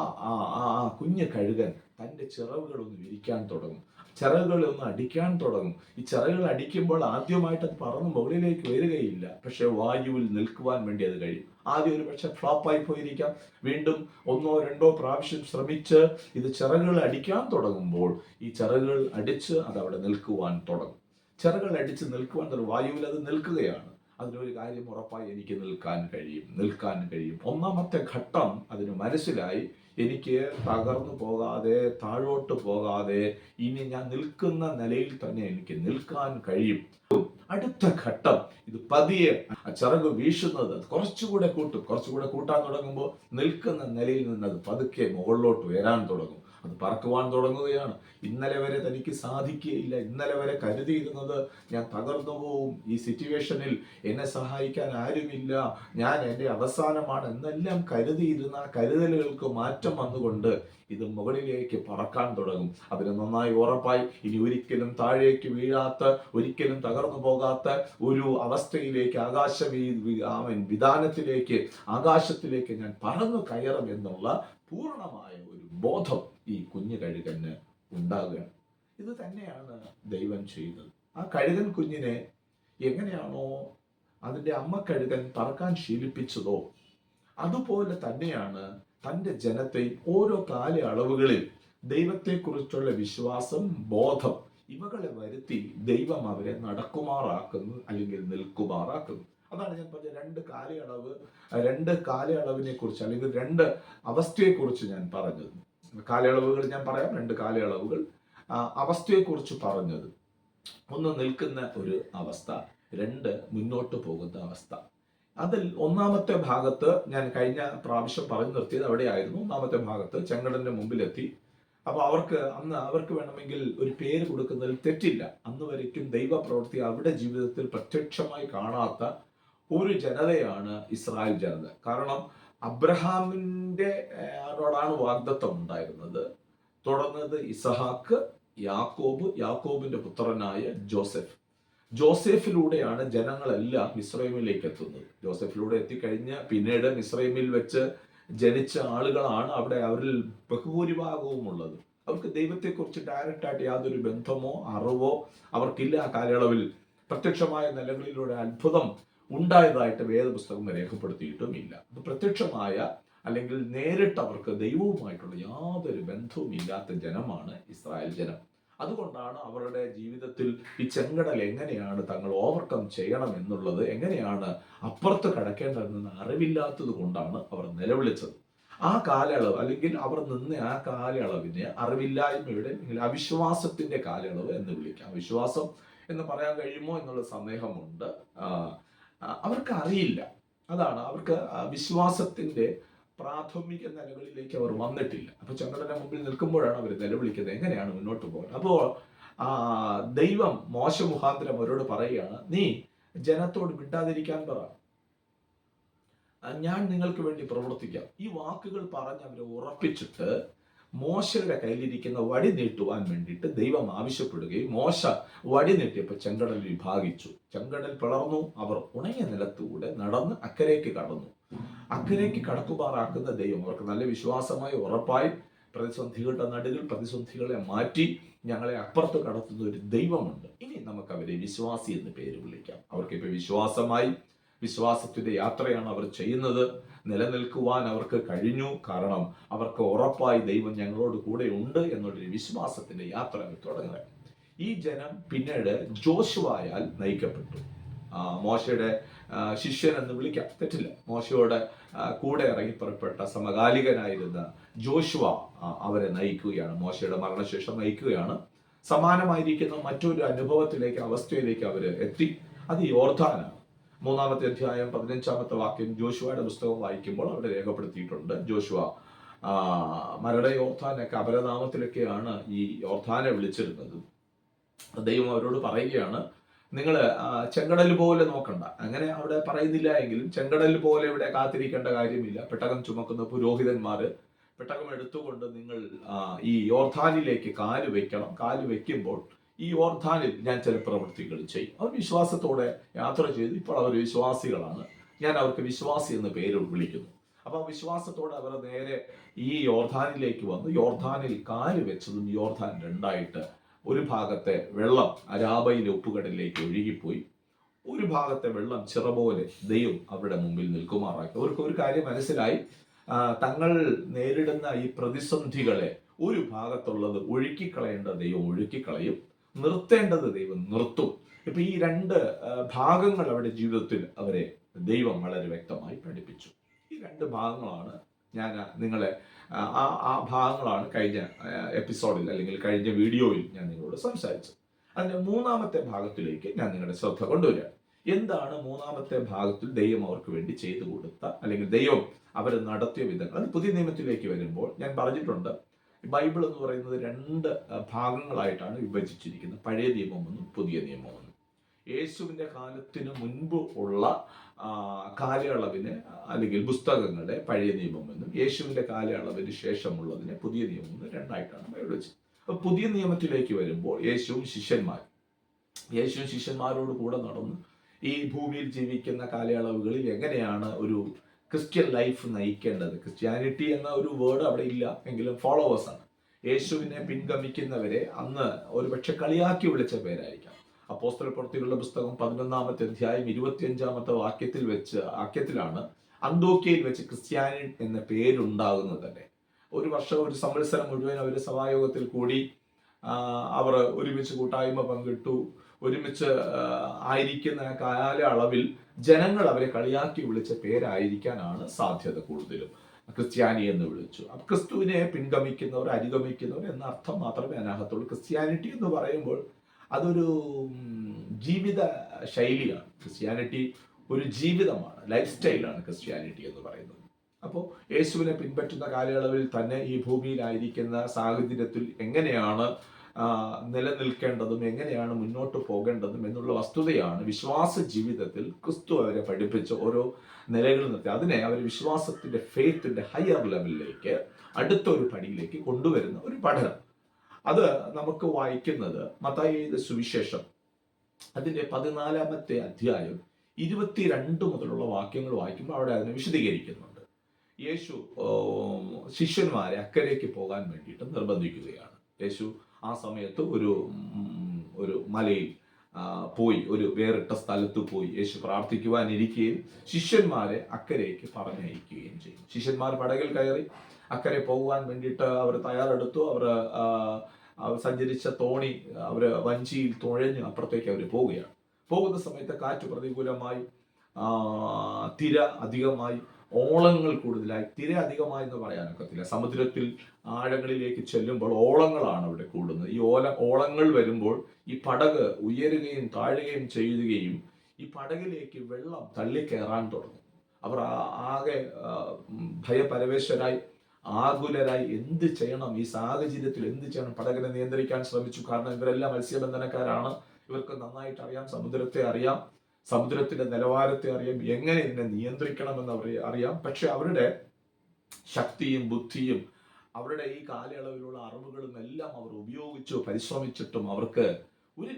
[SPEAKER 1] കുഞ്ഞ് കഴുകൻ തൻ്റെ ചിറകുകളൊന്ന് വിരിക്കാൻ തുടങ്ങും, ചിറകുകളൊന്ന് അടിക്കാൻ തുടങ്ങും. ഈ ചിറകുകൾ അടിക്കുമ്പോൾ ആദ്യമായിട്ട് അത് പറന്ന് മുകളിലേക്ക് വരികയില്ല, പക്ഷെ വായുവിൽ നിൽക്കുവാൻ വേണ്ടി അത് കഴിയും. ആദ്യം ഒരു പക്ഷെ ഫ്ലോപ്പായി പോയിരിക്കാം. വീണ്ടും ഒന്നോ രണ്ടോ പ്രാവശ്യം ശ്രമിച്ച് ഇത് ചിറകുകൾ അടിക്കാൻ തുടങ്ങുമ്പോൾ ഈ ചിറകുകൾ അടിച്ച് അത് അവിടെ നിൽക്കുവാൻ തുടങ്ങും. ചിറകുകൾ അടിച്ച് നിൽക്കുവാൻ തുടങ്ങും, വായുവിൽ അത് നിൽക്കുകയാണ്. അതിനൊരു കാര്യം ഉറപ്പായി, എനിക്ക് നിൽക്കാൻ കഴിയും. ഒന്നാമത്തെ ഘട്ടം അതിന് മനസ്സിലായി, എനിക്ക് തകർന്നു പോകാതെ താഴോട്ട് പോകാതെ ഇനി ഞാൻ നിൽക്കുന്ന നിലയിൽ തന്നെ എനിക്ക് നിൽക്കാൻ കഴിയും. അടുത്ത ഘട്ടം ഇത് പതിയെ ചിറക് വീശുന്നത് കുറച്ചുകൂടെ കൂട്ടാൻ തുടങ്ങുമ്പോൾ നിൽക്കുന്ന നിലയിൽ നിന്ന് അത് പതുക്കെ മുകളിലോട്ട് വരാൻ തുടങ്ങും, അത് പറക്കുവാൻ തുടങ്ങുകയാണ്. ഇന്നലെ വരെ തനിക്ക് സാധിക്കുകയില്ല, ഇന്നലെ വരെ കരുതിയിരുന്നത് ഞാൻ തകർന്നു പോവും, ഈ സിറ്റുവേഷനിൽ എന്നെ സഹായിക്കാൻ ആരുമില്ല, ഞാൻ എൻ്റെ അവസാനമാണ് എന്നെല്ലാം കരുതിയിരുന്ന കരുതലുകൾക്ക് മാറ്റം വന്നുകൊണ്ട് ഇത് മുകളിലേക്ക് പറക്കാൻ തുടങ്ങും. അതിന് നന്നായി ഉറപ്പായി, ഇനി ഒരിക്കലും താഴേക്ക് വീഴാത്ത, ഒരിക്കലും തകർന്നു പോകാത്ത ഒരു അവസ്ഥയിലേക്ക്, വിധാനത്തിലേക്ക്, ആകാശത്തിലേക്ക് ഞാൻ പറന്നു കയറും എന്നുള്ള പൂർണ്ണമായ ഒരു ബോധം ഈ കുഞ്ഞു കഴുകന് ഉണ്ടാകുകയാണ്. ഇത് തന്നെയാണ് ദൈവം ചെയ്തത്. ആ കഴുകൻ കുഞ്ഞിനെ എങ്ങനെയാണോ അതിൻ്റെ അമ്മ കഴുകൻ പറക്കാൻ ശീലിപ്പിച്ചതോ അതുപോലെ തന്നെയാണ് തൻ്റെ ജനത്തെ ഓരോ കാലയളവുകളിൽ ദൈവത്തെക്കുറിച്ചുള്ള വിശ്വാസം, ബോധം ഇവകളെ വരുത്തി ദൈവം അവരെ നടക്കുമാറാക്കുന്നു, അല്ലെങ്കിൽ നിൽക്കുമാറാക്കുന്നു. അതാണ് ഞാൻ പറഞ്ഞ രണ്ട് കാലയളവിനെ കുറിച്ച്, അല്ലെങ്കിൽ രണ്ട് അവസ്ഥയെക്കുറിച്ച് ഞാൻ പറഞ്ഞത്. കാലയളവുകൾ ഞാൻ പറയാം, രണ്ട് കാലയളവുകൾ. അവസ്ഥയെക്കുറിച്ച് പറഞ്ഞത്, ഒന്ന് നിൽക്കുന്ന ഒരു അവസ്ഥ, രണ്ട് മുന്നോട്ട് പോകുന്ന അവസ്ഥ. അതിൽ ഒന്നാമത്തെ ഭാഗത്ത് ഞാൻ കഴിഞ്ഞ പ്രാവശ്യം പറഞ്ഞു നിർത്തിയത് അവിടെയായിരുന്നു. ഒന്നാമത്തെ ഭാഗത്ത് ചെങ്കടലിന്റെ മുമ്പിലെത്തി. അപ്പോൾ അവർക്ക് വേണമെങ്കിൽ ഒരു പേര് കൊടുക്കുന്നതിൽ തെറ്റില്ല. അന്ന് വരയ്ക്കും ദൈവപ്രവൃത്തി അവരുടെ ജീവിതത്തിൽ പ്രത്യക്ഷമായി കാണാത്ത ഒരു ജനതയാണ് ഇസ്രായേൽ ജനത. കാരണം അബ്രഹാമിന്റെ ോടാണ് വാഗ്ദത്തം ഉണ്ടായിരുന്നത്. തുടർന്നത് ഇസഹാക്ക്, യാക്കോബിന്റെ പുത്രനായ ജോസഫിലൂടെയാണ് ജനങ്ങളെല്ലാം മിസ്രൈമിലേക്ക് എത്തുന്നത്. ജോസഫിലൂടെ എത്തിക്കഴിഞ്ഞ് പിന്നീട് മിസ്രൈമിൽ വെച്ച് ജനിച്ച ആളുകളാണ് അവിടെ അവരിൽ ബഹുഭൂരിഭാഗവും ഉള്ളത്. അവർക്ക് ദൈവത്തെക്കുറിച്ച് ഡയറക്റ്റായിട്ട് യാതൊരു ബന്ധമോ അറിവോ അവർക്കില്ല. ആ കാലയളവിൽ പ്രത്യക്ഷമായ നിലകളിലൂടെ അത്ഭുതം ഉണ്ടായതായിട്ട് വേദപുസ്തകം രേഖപ്പെടുത്തിയിട്ടും ഇല്ല. അത് പ്രത്യക്ഷമായ അല്ലെങ്കിൽ നേരിട്ട് അവർക്ക് ദൈവവുമായിട്ടുള്ള യാതൊരു ബന്ധവും ഇല്ലാത്ത ജനമാണ് ഇസ്രായേൽ ജനം. അതുകൊണ്ടാണ് അവരുടെ ജീവിതത്തിൽ ഈ ചെങ്കടൽ എങ്ങനെയാണ് തങ്ങൾ ഓവർകം ചെയ്യണം എന്നുള്ളത്, എങ്ങനെയാണ് അപ്പുറത്ത് കടക്കേണ്ടതെന്ന് അറിവില്ലാത്തത് കൊണ്ടാണ് അവർ നിലവിളിച്ചത്. ആ കാലയളവ്, അല്ലെങ്കിൽ അവർ നിന്ന് ആ കാലയളവിനെ അറിവില്ലായ്മയുടെ അല്ലെങ്കിൽ അവിശ്വാസത്തിന്റെ കാലയളവ് എന്ന് വിളിക്കാം. വിശ്വാസം എന്ന് പറയാൻ കഴിയുമോ എന്നുള്ള സന്ദേഹമുണ്ട്. അവർക്ക് അറിയില്ല. അതാണ്, അവർക്ക് വിശ്വാസത്തിന്റെ പ്രാഥമിക നിലകളിലേക്ക് അവർ വന്നിട്ടില്ല. അപ്പൊ ചെങ്കടലിന്റെ മുമ്പിൽ നിൽക്കുമ്പോഴാണ് അവർ നിലവിളിക്കുന്നത്, എങ്ങനെയാണ് മുന്നോട്ട് പോകുന്നത്. അപ്പോൾ ദൈവം മോശ മുഖാന്തരം അവരോട് പറയുകയാണ്, നീ ജനത്തോട് മിണ്ടാതിരിക്കാൻ പറ, ഞാൻ നിങ്ങൾക്ക് വേണ്ടി പ്രവർത്തിക്കാം. ഈ വാക്കുകൾ പറഞ്ഞ് അവരെ ഉറപ്പിച്ചിട്ട് മോശയുടെ കയ്യിലിരിക്കുന്ന വടി നീട്ടുവാൻ വേണ്ടിയിട്ട് ദൈവം ആവശ്യപ്പെടുകയും മോശ വടി നീട്ടിയപ്പോൾ ചെങ്കടൽ വിഭാഗിച്ചു, ചെങ്കടൽ പിളർന്നു. അവർ ഉണങ്ങിയ നിലത്തൂടെ നടന്ന് അക്കരയ്ക്ക് കടന്നു. അക്കരയ്ക്ക് കടക്കുമാറാക്കുന്ന ദൈവം അവർക്ക് നല്ല വിശ്വാസമായി ഉറപ്പായി പ്രതിസന്ധികളുടെ നടുവിൽ പ്രതിസന്ധികളെ മാറ്റി ഞങ്ങളെ അപ്പുറത്ത് കടത്തുന്ന ഒരു ദൈവമുണ്ട്. ഇനി നമുക്ക് അവരെ വിശ്വാസി എന്ന് പേര് വിളിക്കാം. അവർക്ക് ഇപ്പൊ വിശ്വാസമായി, വിശ്വാസത്തിന്റെ യാത്രയാണ് അവർ ചെയ്യുന്നത്. നിലനിൽക്കുവാൻ അവർക്ക് കഴിഞ്ഞു. കാരണം അവർക്ക് ഉറപ്പായി ദൈവം ഞങ്ങളോട് കൂടെ ഉണ്ട് എന്നുള്ളൊരു വിശ്വാസത്തിന്റെ യാത്ര അവർ തുടങ്ങുക. ഈ ജനം പിന്നീട് ജോഷുവായാൽ നയിക്കപ്പെട്ടു. മോശയുടെ ശിഷ്യൻ എന്ന് വിളിക്കാം, തെറ്റില്ല. മോശയോടെ കൂടെ ഇറങ്ങി പുറപ്പെട്ട സമകാലികനായിരുന്ന ജോഷുവ അവരെ നയിക്കുകയാണ്. മോശയുടെ മരണശേഷം നയിക്കുകയാണ്. സമാനമായിരിക്കുന്ന മറ്റൊരു അനുഭവത്തിലേക്ക്, അവസ്ഥയിലേക്ക് അവർ എത്തി. അത് യോർദാനാണ്. 3-ാമത്തെ അധ്യായം 15-ാമത്തെ വാക്യം ജോഷുവയുടെ പുസ്തകം വായിക്കുമ്പോൾ അവിടെ രേഖപ്പെടുത്തിയിട്ടുണ്ട്. ജോഷുവ മരട യോർദാനൊക്കെ അപരനാമത്തിലൊക്കെയാണ് ഈ യോർദാനെ വിളിച്ചിരുന്നത്. ദൈവം അവരോട് പറയുകയാണ്, നിങ്ങൾ ചെങ്കടൽ പോലെ നോക്കണ്ട. അങ്ങനെ അവിടെ പറയുന്നില്ല എങ്കിലും ചെങ്കടൽ പോലെ ഇവിടെ കാത്തിരിക്കേണ്ട കാര്യമില്ല. പെട്ടകം ചുമക്കുന്ന പുരോഹിതന്മാര് പെട്ടകം എടുത്തുകൊണ്ട് നിങ്ങൾ ഈ യോർദാനിലേക്ക് കാല് വെക്കണം. കാല് വെക്കുമ്പോൾ ഈ യോർദാനിൽ ഞാൻ ചില പ്രവൃത്തികൾ ചെയ്യും. അവർ വിശ്വാസത്തോടെ യാത്ര ചെയ്ത് ഇപ്പോൾ അവർ വിശ്വാസികളാണ്. ഞാൻ അവർക്ക് വിശ്വാസി എന്ന് പേര് വിളിക്കുന്നു. അപ്പൊ വിശ്വാസത്തോടെ അവർ നേരെ ഈ യോർദാനിലേക്ക് വന്നു. യോർദാനിൽ കാല് വെച്ചതും യോർദാൻ രണ്ടായിട്ട് ഒരു ഭാഗത്തെ വെള്ളം അരാബയിലെ ഉപ്പുകടലിലേക്ക് ഒഴുകിപ്പോയി. ഒരു ഭാഗത്തെ വെള്ളം ചിറ പോലെ ദൈവം അവരുടെ മുമ്പിൽ നിൽക്കുമാറാക്കി. അവർക്ക് ഒരു കാര്യം മനസ്സിലായി, തങ്ങൾ നേരിടുന്ന ഈ പ്രതിസന്ധികളെ ഒരു ഭാഗത്തുള്ളത് ഒഴുക്കിക്കളയേണ്ട ദൈവം ഒഴുക്കിക്കളയും, നിർത്തേണ്ടത് ദൈവം നിർത്തും. ഇപ്പൊ ഈ രണ്ട് ഭാഗങ്ങൾ അവരുടെ ജീവിതത്തിൽ അവരെ ദൈവം വളരെ വ്യക്തമായി പഠിപ്പിച്ചു. ഈ രണ്ട് ഭാഗങ്ങളാണ് ഞാൻ നിങ്ങളെ ആ ഭാഗങ്ങളാണ് കഴിഞ്ഞ എപ്പിസോഡിൽ അല്ലെങ്കിൽ കഴിഞ്ഞ വീഡിയോയിൽ ഞാൻ നിങ്ങളോട് സംസാരിച്ചത്. അതിന്റെ 3-ാമത്തെ ഭാഗത്തിലേക്ക് ഞാൻ നിങ്ങളുടെ ശ്രദ്ധ കൊണ്ടുവരികയാണ്. എന്താണ് 3-ാമത്തെ ഭാഗത്തിൽ ദൈവം അവർക്ക് വേണ്ടി ചെയ്തു കൊടുത്ത, അല്ലെങ്കിൽ ദൈവം അവർ നടത്തിയ വിധങ്ങൾ? അത് പുതിയ നിയമത്തിലേക്ക് വരുമ്പോൾ ഞാൻ പറഞ്ഞിട്ടുണ്ട്, ബൈബിൾ എന്ന് പറയുന്നത് 2 ഭാഗങ്ങളായിട്ടാണ് വിഭജിച്ചിരിക്കുന്നത്. പഴയ നിയമമെന്നും പുതിയ നിയമമെന്നും. യേശുവിന്റെ കാലത്തിന് മുൻപ് ഉള്ള കാലയളവിന് അല്ലെങ്കിൽ പുസ്തകങ്ങളുടെ പഴയ നിയമമെന്നും യേശുവിന്റെ കാലയളവിന് ശേഷമുള്ളതിനെ പുതിയ നിയമമെന്നും 2ആയിട്ടാണ് ബൈബിൾ വെച്ചത്. അപ്പൊ പുതിയ നിയമത്തിലേക്ക് വരുമ്പോൾ യേശുവും ശിഷ്യന്മാരോട് കൂടെ നടന്ന് ഈ ഭൂമിയിൽ ജീവിക്കുന്ന കാലയളവുകളിൽ എങ്ങനെയാണ് ഒരു ക്രിസ്ത്യൻ ലൈഫ് നയിക്കേണ്ടത്. ക്രിസ്ത്യാനിറ്റി എന്ന ഒരു വേർഡ് അവിടെ ഇല്ല എങ്കിലും ഫോളോവേഴ്സ് ആണ്. യേശുവിനെ പിൻഗമിക്കുന്നവരെ അന്ന് ഒരു പക്ഷെ കളിയാക്കി വിളിച്ച പേരായിരിക്കാം. അപ്പോസ്തല പ്രവൃത്തികളുടെ പുസ്തകം 11-ാമത്തെ അധ്യായം 25-ാമത്തെ വാക്യത്തിലാണ് അന്തോക്യയിൽ വെച്ച് ക്രിസ്ത്യാനി എന്ന പേരുണ്ടാകുന്നത് തന്നെ. ഒരു വർഷം, ഒരു സംവത്സരം മുഴുവൻ അവർ സഭായോഗത്തിൽ കൂടി അവർ ഒരുമിച്ച് കൂട്ടായ്മ പങ്കിട്ടു. ഒരുമിച്ച് ആയിരിക്കുന്ന കാലയളവിൽ ജനങ്ങൾ അവരെ കളിയാക്കി വിളിച്ച പേരായിരിക്കാനാണ് സാധ്യത കൂടുതലും. ക്രിസ്ത്യാനി എന്ന് വിളിച്ചു. അപ്പൊ ക്രിസ്തുവിനെ പിൻഗമിക്കുന്നവർ, അനുഗമിക്കുന്നവർ എന്ന അർത്ഥം മാത്രമേ അതിനകത്തുള്ളൂ. ക്രിസ്ത്യാനിറ്റി എന്ന് പറയുമ്പോൾ അതൊരു ജീവിത ശൈലിയാണ്. ക്രിസ്ത്യാനിറ്റി ഒരു ജീവിതമാണ്, ലൈഫ് സ്റ്റൈലാണ് ക്രിസ്ത്യാനിറ്റി എന്ന് പറയുന്നത്. അപ്പോൾ യേശുവിനെ പിൻപറ്റുന്ന കാലയളവിൽ തന്നെ ഈ ഭൂമിയിലായിരിക്കുന്ന സാഹചര്യത്തിൽ എങ്ങനെയാണ് നിലനിൽക്കേണ്ടതും എങ്ങനെയാണ് മുന്നോട്ട് പോകേണ്ടതും എന്നുള്ള വസ്തുതയാണ് വിശ്വാസ ജീവിതത്തിൽ ക്രിസ്തു അവരെ പഠിപ്പിച്ച് ഓരോ നിലകളിൽ നിർത്തി അതിനെ അവർ വിശ്വാസത്തിന്റെ ഫെയ്ത്തിന്റെ ഹയർ ലെവലിലേക്ക്, അടുത്തൊരു പടിയിലേക്ക് കൊണ്ടുവരുന്ന ഒരു പഠനം. അത് നമുക്ക് വായിക്കുന്നത് മത്തായിയുടെ സുവിശേഷം അതിന്റെ 14-ാമത്തെ അധ്യായം 22 മുതലുള്ള വാക്യങ്ങൾ വായിക്കുമ്പോൾ അവിടെ അതിനെ വിശദീകരിക്കുന്നുണ്ട്. യേശു ശിഷ്യന്മാരെ അക്കരയ്ക്ക് പോകാൻ വേണ്ടിയിട്ട് നിർബന്ധിക്കുകയാണ്. യേശു ആ സമയത്ത് ഒരു മലയിൽ പോയി, ഒരു വേറിട്ട സ്ഥലത്ത് പോയി യേശു പ്രാർത്ഥിക്കുവാനിരിക്കുകയും ശിഷ്യന്മാരെ അക്കരയ്ക്ക് പറഞ്ഞയക്കുകയും ചെയ്യും. ശിഷ്യന്മാർ പടകിൽ കയറി അക്കരെ പോകുവാൻ വേണ്ടിയിട്ട് അവർ തയ്യാറെടുത്തു. അവർ സഞ്ചരിച്ച തോണി അവർ വഞ്ചിയിൽ തുഴഞ്ഞ് അപ്പുറത്തേക്ക് അവർ പോവുകയാണ്. പോകുന്ന സമയത്ത് കാറ്റ് പ്രതികൂലമായി, തിര അധികമായി, ഓളങ്ങൾ കൂടുതലായി. തിര അധികമായി എന്ന് പറയാനൊക്കത്തില്ല. സമുദ്രത്തിൽ ആഴങ്ങളിലേക്ക് ചെല്ലുമ്പോൾ ഓളങ്ങളാണ് അവിടെ കൂടുന്നത്. ഈ ഓളങ്ങൾ വരുമ്പോൾ ഈ പടക് ഉയരുകയും താഴുകയും ചെയ്യുകയും ഈ പടകിലേക്ക് വെള്ളം തള്ളിക്കയറാൻ തുടങ്ങും. അവർ ആകെ ഭയപരവേശരായി, ആകുലരായി എന്ത് ചെയ്യണം, ഈ സാഹചര്യത്തിൽ എന്ത് ചെയ്യണം. പടകിനെ നിയന്ത്രിക്കാൻ ശ്രമിച്ചു. കാരണം ഇവരെല്ലാം മത്സ്യബന്ധനക്കാരാണ്. ഇവർക്ക് നന്നായിട്ട് അറിയാം, സമുദ്രത്തെ അറിയാം, സമുദ്രത്തിന്റെ നിലവാരത്തെ അറിയാം, എങ്ങനെ ഇതിനെ നിയന്ത്രിക്കണമെന്ന് അറിയാം. പക്ഷെ അവരുടെ ശക്തിയും ബുദ്ധിയും അവരുടെ ഈ കാലയളവിലുള്ള അറിവുകളും എല്ലാം അവർ ഉപയോഗിച്ചു പരിശ്രമിച്ചിട്ടും അവർക്ക് ഒരു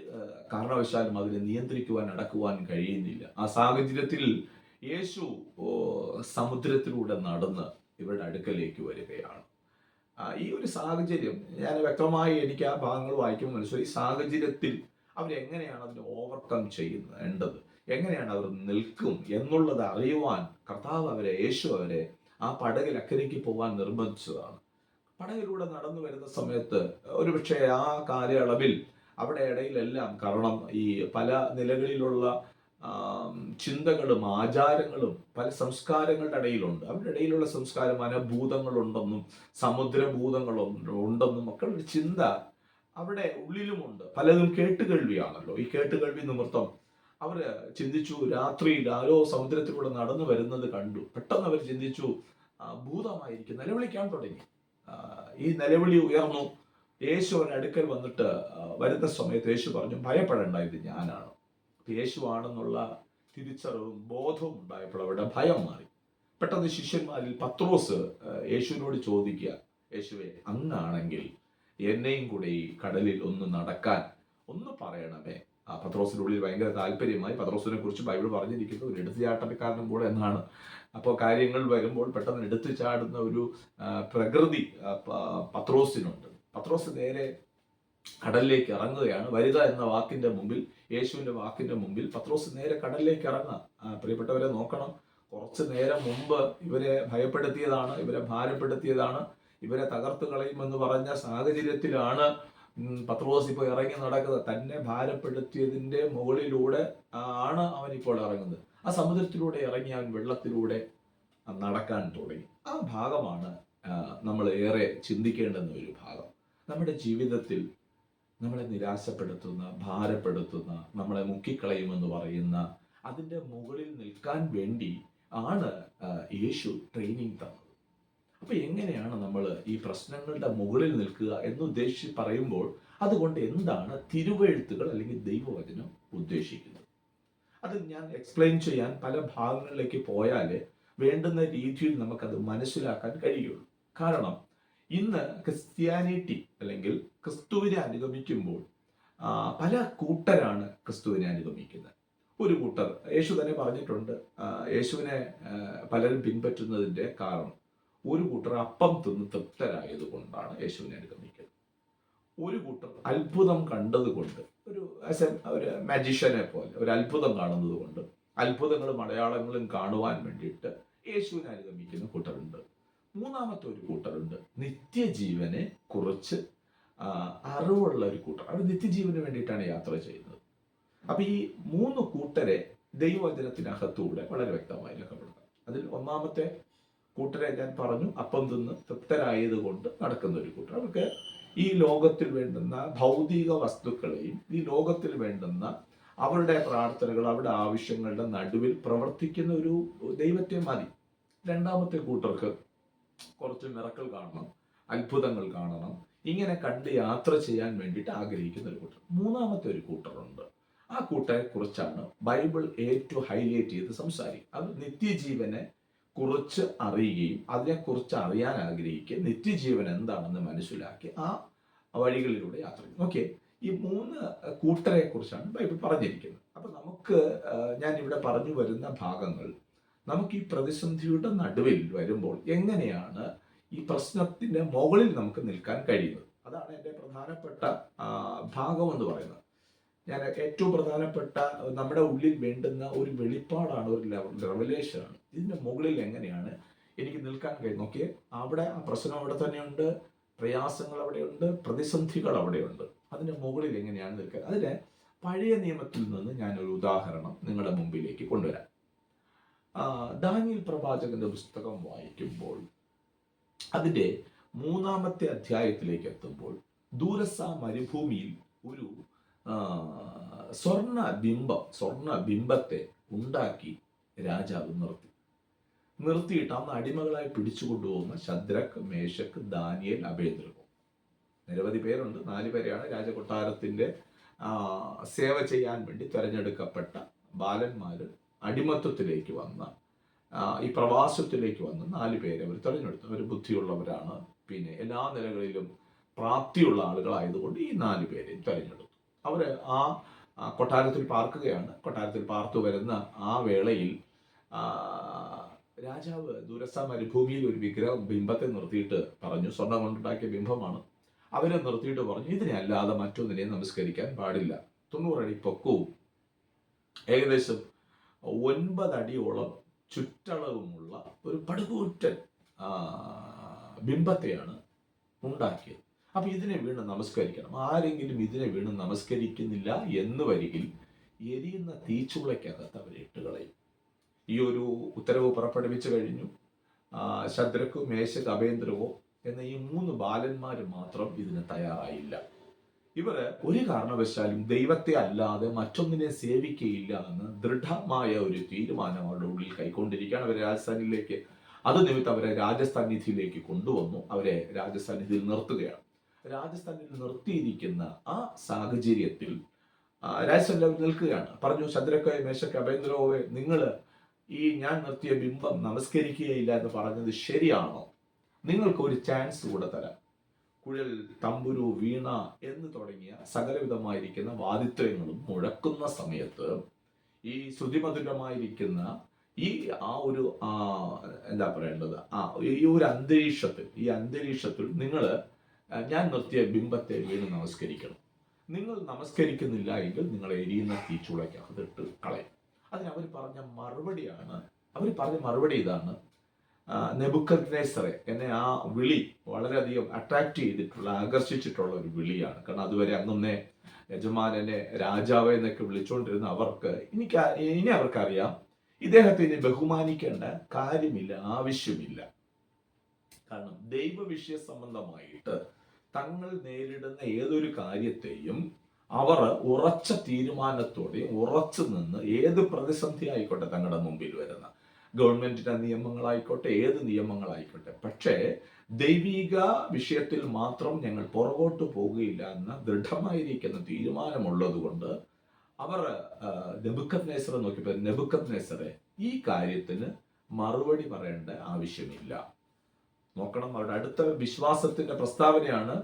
[SPEAKER 1] കാരണവശാലും അതിനെ നിയന്ത്രിക്കുവാൻ, അടക്കുവാൻ കഴിയുന്നില്ല. ആ സാഹചര്യത്തിൽ യേശു സമുദ്രത്തിലൂടെ നടന്ന് ഇവരുടെ അടുക്കലേക്ക് വരികയാണ്. ഈ ഒരു സാഹചര്യം ഞാൻ വ്യക്തമായി എനിക്ക് ആ ഭാഗങ്ങൾ വായിക്കുമ്പോൾ മനസ്സിലായി. ഈ സാഹചര്യത്തിൽ അവരെങ്ങനെയാണ് അതിനെ ഓവർകം ചെയ്യേണ്ടത്. എങ്ങനെയാണ് അവർ നിൽക്കും എന്നുള്ളത് അറിയുവാൻ യേശു അവരെ ആ പടകിൽ അക്കരയ്ക്ക് പോകാൻ നിർബന്ധിച്ചതാണ്. പടകിലൂടെ നടന്നു വരുന്ന സമയത്ത് ഒരുപക്ഷെ ആ കാലയളവിൽ അവിടെ ഇടയിലെല്ലാം, കാരണം ഈ പല നിലകളിലുള്ള ചിന്തകളും ആചാരങ്ങളും പല സംസ്കാരങ്ങളുടെ ഇടയിലുണ്ട്. അവരുടെ ഇടയിലുള്ള സംസ്കാരം അനഭൂതങ്ങളുണ്ടെന്നും സമുദ്രഭൂതങ്ങളുണ്ടെന്നും ഒക്കെ ഒരു ചിന്ത അവിടെ ഉള്ളിലുമുണ്ട്. പലതും കേട്ടുകേൾവിയാണല്ലോ. ഈ കേട്ടുകേൾവി നിമിത്തം അവര് ചിന്തിച്ചു, രാത്രിയിൽ ആരോ സമുദ്രത്തിലൂടെ നടന്നു വരുന്നത് കണ്ടു. പെട്ടെന്ന് അവർ ചിന്തിച്ചു, ഭൂതമായിരിക്കും, നിലവിളിക്കാൻ തുടങ്ങി. ഈ നിലവിളി ഉയർന്നു. യേശു അവരുടെ അടുക്കൽ വന്നിട്ട് വരുന്ന സമയത്ത് യേശു പറഞ്ഞു, ഭയപ്പെടേണ്ട, ഇത് ഞാനാണ്. യേശു ആണെന്നുള്ള തിരിച്ചറിവും ബോധവും ഉണ്ടായപ്പോൾ അവരുടെ ഭയം മാറി. പെട്ടെന്ന് ശിഷ്യന്മാരിൽ പത്രോസ് യേശുവിനോട് ചോദിക്കുക, യേശുവേ, അങ്ങാണെങ്കിൽ എന്നെയും കൂടെ ഈ കടലിൽ ഒന്ന് നടക്കാൻ ഒന്ന് പറയണമേ. പത്രോസിന്റെ ഉള്ളിൽ ഭയങ്കര താല്പര്യമായി. പത്രോസിനെ കുറിച്ച് ബൈബിൾ പറഞ്ഞിരിക്കുന്നത് ഒരു എടുത്തുചാട്ടക്കാരനും കൂടെ എന്നാണ്. അപ്പോൾ കാര്യങ്ങൾ വരുമ്പോൾ പെട്ടെന്ന് എടുത്തു ചാടുന്ന ഒരു പ്രകൃതി പത്രോസിനുണ്ട്. പത്രോസ് നേരെ കടലിലേക്ക് ഇറങ്ങുകയാണ്. വരുക എന്ന വാക്കിന്റെ മുമ്പിൽ, യേശുവിന്റെ വാക്കിന്റെ മുമ്പിൽ പത്രോസ് നേരെ കടലിലേക്ക് ഇറങ്ങുക. പ്രിയപ്പെട്ടവരെ, നോക്കണം, കുറച്ചു നേരം മുമ്പ് ഇവരെ ഭയപ്പെടുത്തിയതാണ്, ഇവരെ ഭാരപ്പെടുത്തിയതാണ്, ഇവരെ തകർത്തു കളയുമെന്ന് പറഞ്ഞ സാഹചര്യത്തിലാണ് പത്രോസ് ഇപ്പോൾ ഇറങ്ങി നടക്കുന്നത്. തന്നെ ഭാരപ്പെടുത്തിയതിന്റെ മുകളിലൂടെ ആണ് അവൻ ഇപ്പോൾ ഇറങ്ങുന്നത്. ആ സമുദ്രത്തിലൂടെ ഇറങ്ങി അവൻ വെള്ളത്തിലൂടെ നടക്കാൻ തുടങ്ങി. ആ ഭാഗമാണ് നമ്മൾ ഏറെ ചിന്തിക്കേണ്ടുന്ന ഒരു ഭാഗം. നമ്മുടെ ജീവിതത്തിൽ നമ്മളെ നിരാശപ്പെടുത്തുന്ന, ഭാരപ്പെടുത്തുന്ന, നമ്മളെ മുക്കിക്കളയുമെന്ന് പറയുന്ന അതിൻ്റെ മുകളിൽ നിൽക്കാൻ വേണ്ടി ആണ് യേശു ട്രെയിനിങ് തന്നത്. അപ്പൊ എങ്ങനെയാണ് നമ്മൾ ഈ പ്രശ്നങ്ങളുടെ മുകളിൽ നിൽക്കുക എന്ന് ഉദ്ദേശിച്ച് പറയുമ്പോൾ അതുകൊണ്ട് എന്താണ് തിരുവെഴുത്തുകൾ അല്ലെങ്കിൽ ദൈവവചനം ഉദ്ദേശിക്കുന്നത്? അത് ഞാൻ എക്സ്പ്ലെയിൻ ചെയ്യാൻ പല ഭാഗങ്ങളിലേക്ക് പോയാൽ വേണ്ടുന്ന രീതിയിൽ നമുക്കത് മനസ്സിലാക്കാൻ കഴിയുള്ളൂ. കാരണം ഇന്ന് ക്രിസ്ത്യാനിറ്റി അല്ലെങ്കിൽ ക്രിസ്തുവിനെ അനുഗമിക്കുമ്പോൾ പല കൂട്ടരാണ് ക്രിസ്തുവിനെ അനുഗമിക്കുന്നത്. ഒരു കൂട്ടർ, യേശു തന്നെ പറഞ്ഞിട്ടുണ്ട്, യേശുവിനെ പലരും പിൻപറ്റുന്നതിൻ്റെ കാരണം ഒരു കൂട്ടർ അപ്പം തിന്ന് തൃപ്തരായത് കൊണ്ടാണ് യേശുവിനെ അനുഗമിക്കുന്നത്. ഒരു കൂട്ടർ അത്ഭുതം കണ്ടതുകൊണ്ട്, ഒരു മാജിഷ്യനെ പോലെ ഒരു അത്ഭുതം കാണുന്നത് കൊണ്ട്, അത്ഭുതങ്ങളും അടയാളങ്ങളും കാണുവാൻ വേണ്ടിയിട്ട് യേശുവിനെ അനുഗമിക്കുന്ന കൂട്ടരുണ്ട്. മൂന്നാമത്തെ ഒരു കൂട്ടരുണ്ട്, നിത്യജീവനെ കുറിച്ച് അറിവുള്ള ഒരു കൂട്ടർ. അവർ നിത്യജീവന് വേണ്ടിയിട്ടാണ് യാത്ര ചെയ്യുന്നത്. അപ്പൊ ഈ മൂന്ന് കൂട്ടരെ ദൈവവചനത്തിനകത്തൂടെ വളരെ വ്യക്തമായി രേഖപ്പെടുത്താം. അതിൽ ഒന്നാമത്തെ കൂട്ടരെ ഞാൻ പറഞ്ഞു, അപ്പം തിന്ന് തൃപ്തരായത് കൊണ്ട് നടക്കുന്ന ഒരു കൂട്ടർ. അവർക്ക് ഈ ലോകത്തിൽ വേണ്ടുന്ന ഭൗതിക വസ്തുക്കളെയും ഈ ലോകത്തിൽ വേണ്ടുന്ന അവരുടെ പ്രാർത്ഥനകൾ, അവരുടെ ആവശ്യങ്ങളുടെ നടുവിൽ പ്രവർത്തിക്കുന്ന ഒരു ദൈവത്തെ മതി. രണ്ടാമത്തെ കൂട്ടർക്ക് കുറച്ച് മിറക്കിൾ കാണണം, അത്ഭുതങ്ങൾ കാണണം, ഇങ്ങനെ കണ്ട് യാത്ര ചെയ്യാൻ വേണ്ടിയിട്ട് ആഗ്രഹിക്കുന്ന ഒരു കൂട്ടർ. മൂന്നാമത്തെ ഒരു കൂട്ടറുണ്ട്. ആ കൂട്ടരെ കുറിച്ചാണ് ബൈബിൾ ഏറ്റവും ഹൈലൈറ്റ് ചെയ്ത് സംസാരിക്കും. അത് നിത്യജീവനെ കുറിച്ച് അറിയുകയും അതിനെക്കുറിച്ച് അറിയാൻ ആഗ്രഹിക്കുക, നിത്യജീവൻ എന്താണെന്ന് മനസ്സിലാക്കി ആ വഴികളിലൂടെ യാത്ര ചെയ്യും. ഓക്കെ, ഈ മൂന്ന് കൂട്ടരെ കുറിച്ചാണ് ബൈബിൾ പറഞ്ഞിരിക്കുന്നത്. അപ്പൊ നമുക്ക് ഞാൻ ഇവിടെ പറഞ്ഞു വരുന്ന ഭാഗങ്ങൾ നമുക്ക് ഈ പ്രതിസന്ധിയുടെ നടുവിൽ വരുമ്പോൾ എങ്ങനെയാണ് ഈ പ്രശ്നത്തിന്റെ മുകളിൽ നമുക്ക് നിൽക്കാൻ കഴിയുന്നത്, അതാണ് എൻ്റെ പ്രധാനപ്പെട്ട ഭാഗം എന്ന് പറയുന്നത്. ഞാൻ ഏറ്റവും പ്രധാനപ്പെട്ട നമ്മുടെ ഉള്ളിൽ വേണ്ടുന്ന ഒരു വെളിപ്പാടാണ്, ഒരു റെവലേഷനാണ്. ഇതിന്റെ മുകളിൽ എങ്ങനെയാണ് എനിക്ക് നിൽക്കാൻ കഴിയും? നോക്കിയേ, അവിടെ ആ പ്രശ്നം അവിടെ തന്നെയുണ്ട്, പ്രയാസങ്ങൾ അവിടെയുണ്ട്, പ്രതിസന്ധികൾ അവിടെയുണ്ട്. അതിന്റെ മുകളിൽ എങ്ങനെയാണ് നിൽക്കാൻ? അതിന് പഴയ നിയമത്തിൽ നിന്ന് ഞാനൊരു ഉദാഹരണം നിങ്ങളുടെ മുമ്പിലേക്ക് കൊണ്ടുവരാം. ദാനിയേൽ പ്രവാചകന്റെ പുസ്തകം വായിക്കുമ്പോൾ അതിന്റെ 3-ാമത്തെ അധ്യായത്തിലേക്ക് എത്തുമ്പോൾ ദൂരസ മരുഭൂമിയിൽ ഒരു സ്വർണ്ണ ബിംബത്തെ ഉണ്ടാക്കി രാജാവ് നിർത്തിയിട്ട് അന്ന് അടിമകളായി പിടിച്ചുകൊണ്ടുപോകുന്ന ശദ്രക്, മേശക്, ദാനിയേൽ, അബേദ്നെഗോ, നിരവധി പേരുണ്ട്. 4 പേരെയാണ് രാജകൊട്ടാരത്തിന്റെ സേവ ചെയ്യാൻ വേണ്ടി തെരഞ്ഞെടുക്കപ്പെട്ട ബാലന്മാര് അടിമത്വത്തിലേക്ക് വന്ന, ഈ പ്രവാസത്തിലേക്ക് വന്ന 4 പേരെ അവർ തെരഞ്ഞെടുത്തു. അവർ ബുദ്ധിയുള്ളവരാണ്, പിന്നെ എല്ലാ നിലകളിലും പ്രാപ്തിയുള്ള ആളുകളായതുകൊണ്ട് ഈ 4 പേരെയും തെരഞ്ഞെടുത്തു. അവര് ആ കൊട്ടാരത്തിൽ പാർക്കുകയാണ്. കൊട്ടാരത്തിൽ പാർത്തു വരുന്ന ആ വേളയിൽ രാജാവ് ദൂരസ്ഥ മരുഭൂമിയിൽ ഒരു ബിംബത്തെ നിർത്തിയിട്ട് പറഞ്ഞു, സ്വർണ്ണം കൊണ്ടുണ്ടാക്കിയ ബിംബമാണ്. അവരെ നിർത്തിയിട്ട് പറഞ്ഞു, ഇതിനെ അല്ലാതെ മറ്റൊന്നിനെയും നമസ്കരിക്കാൻ പാടില്ല. 90 അടി പൊക്കവും ഏകദേശം 9 അടിയോളം ചുറ്റളവുമുള്ള ഒരു പടുകൂറ്റൻ ബിംബത്തെയാണ് ഉണ്ടാക്കിയത്. അപ്പൊ ഇതിനെ വീണ് നമസ്കരിക്കണം. ആരെങ്കിലും ഇതിനെ വീണ് നമസ്കരിക്കുന്നില്ല എന്ന് വരികിൽ എരിയുന്ന തീച്ചുളയ്ക്കകത്ത് അവരെ ഇട്ടുകളയും. ഈ ഒരു ഉത്തരവ് പുറപ്പെടുവിച്ചു കഴിഞ്ഞു. ശദ്രക്കു, മേശക്, അബേന്ദ്രവോ എന്ന ഈ 3 ബാലന്മാർ മാത്രം ഇതിന് തയ്യാറായില്ല. ഇവർ ഒരു കാരണവശാലും ദൈവത്തെ അല്ലാതെ മറ്റൊന്നിനെ സേവിക്കുകയില്ല എന്ന് ദൃഢമായ ഒരു തീരുമാനം അവരുടെ ഉള്ളിൽ കൈക്കൊണ്ടിരിക്കുകയാണ്. അവരെ രാജസ്ഥാനിലേക്ക്, അത് നിമിത്തം അവരെ രാജസ്ഥാനിധിയിലേക്ക് കൊണ്ടുവന്നു. അവരെ രാജസ്ഥാനിധിയിൽ നിർത്തുകയാണ്. രാജസ്ഥാനിൽ നിർത്തിയിരിക്കുന്ന ആ സാഹചര്യത്തിൽ രാജസ്ഥാനിൽ നിൽക്കുകയാണ്. പറഞ്ഞു, ശദ്രക്ക്, മേശക്, അബേന്ദ്രവോവേ, നിങ്ങൾ ഈ ഞാൻ നിർത്തിയ ബിംബം നമസ്കരിക്കുകയില്ല എന്ന് പറഞ്ഞത് ശരിയാണോ? നിങ്ങൾക്ക് ഒരു ചാൻസ് കൂടെ തരാം. കുഴൽ, തമ്പുരു, വീണ എന്ന് തുടങ്ങിയ സകലവിധമായിരിക്കുന്ന വാദിത്വങ്ങളും മുഴക്കുന്ന സമയത്ത് ഈ ശ്രുതിമധുരമായിരിക്കുന്ന ഈ എന്താ പറയേണ്ടത്, ഈ ഒരു അന്തരീക്ഷത്തിൽ നിങ്ങൾ ഞാൻ നിർത്തിയ ബിംബത്തെ വീണ് നമസ്കരിക്കണം. നിങ്ങൾ നമസ്കരിക്കുന്നില്ല എങ്കിൽ നിങ്ങൾ എരിയുന്ന തീച്ചുളയ്ക്കകത്തിട്ട് കളയും. അതിന് അവർ പറഞ്ഞ മറുപടി ഇതാണ്. നെബുക്കദ്നേസറെ, എന്നെ ആ വിളി വളരെയധികം അട്രാക്ട് ചെയ്തിട്ടുള്ള, ആകർഷിച്ചിട്ടുള്ള ഒരു വിളിയാണ്. കാരണം അതുവരെ അന്നൊന്നേ യജമാനനെ രാജാവ് എന്നൊക്കെ വിളിച്ചുകൊണ്ടിരുന്ന അവർക്ക് ഇനി അവർക്കറിയാം ഇദ്ദേഹത്തിനെ ബഹുമാനിക്കേണ്ട കാര്യമില്ല, ആവശ്യമില്ല. കാരണം ദൈവവിഷയ സംബന്ധമായിട്ട് തങ്ങൾ നേരിടുന്ന ഏതൊരു കാര്യത്തെയും അവർ ഉറച്ച തീരുമാനത്തോടെ ഉറച്ചു നിന്ന്, ഏത് പ്രതിസന്ധി ആയിക്കോട്ടെ തങ്ങളുടെ മുമ്പിൽ വരുന്ന, ഗവൺമെന്റിന്റെ നിയമങ്ങളായിക്കോട്ടെ, ഏത് നിയമങ്ങളായിക്കോട്ടെ, പക്ഷേ ദൈവിക വിഷയത്തിൽ മാത്രം ഞങ്ങൾ പുറകോട്ട് പോകുകയില്ല എന്ന ദൃഢമായിരിക്കുന്ന തീരുമാനമുള്ളത് കൊണ്ട് അവർ നെബുക്കദ്നേസറെ നോക്കിയപ്പോൾ, നെബുക്കദ്നേസറെ, ഈ കാര്യത്തിന് മറുപടി പറയേണ്ട ആവശ്യമില്ല. നോക്കണം, അവരുടെ അടുത്ത വിശ്വാസത്തിന്റെ പ്രസ്താവനയാണ്,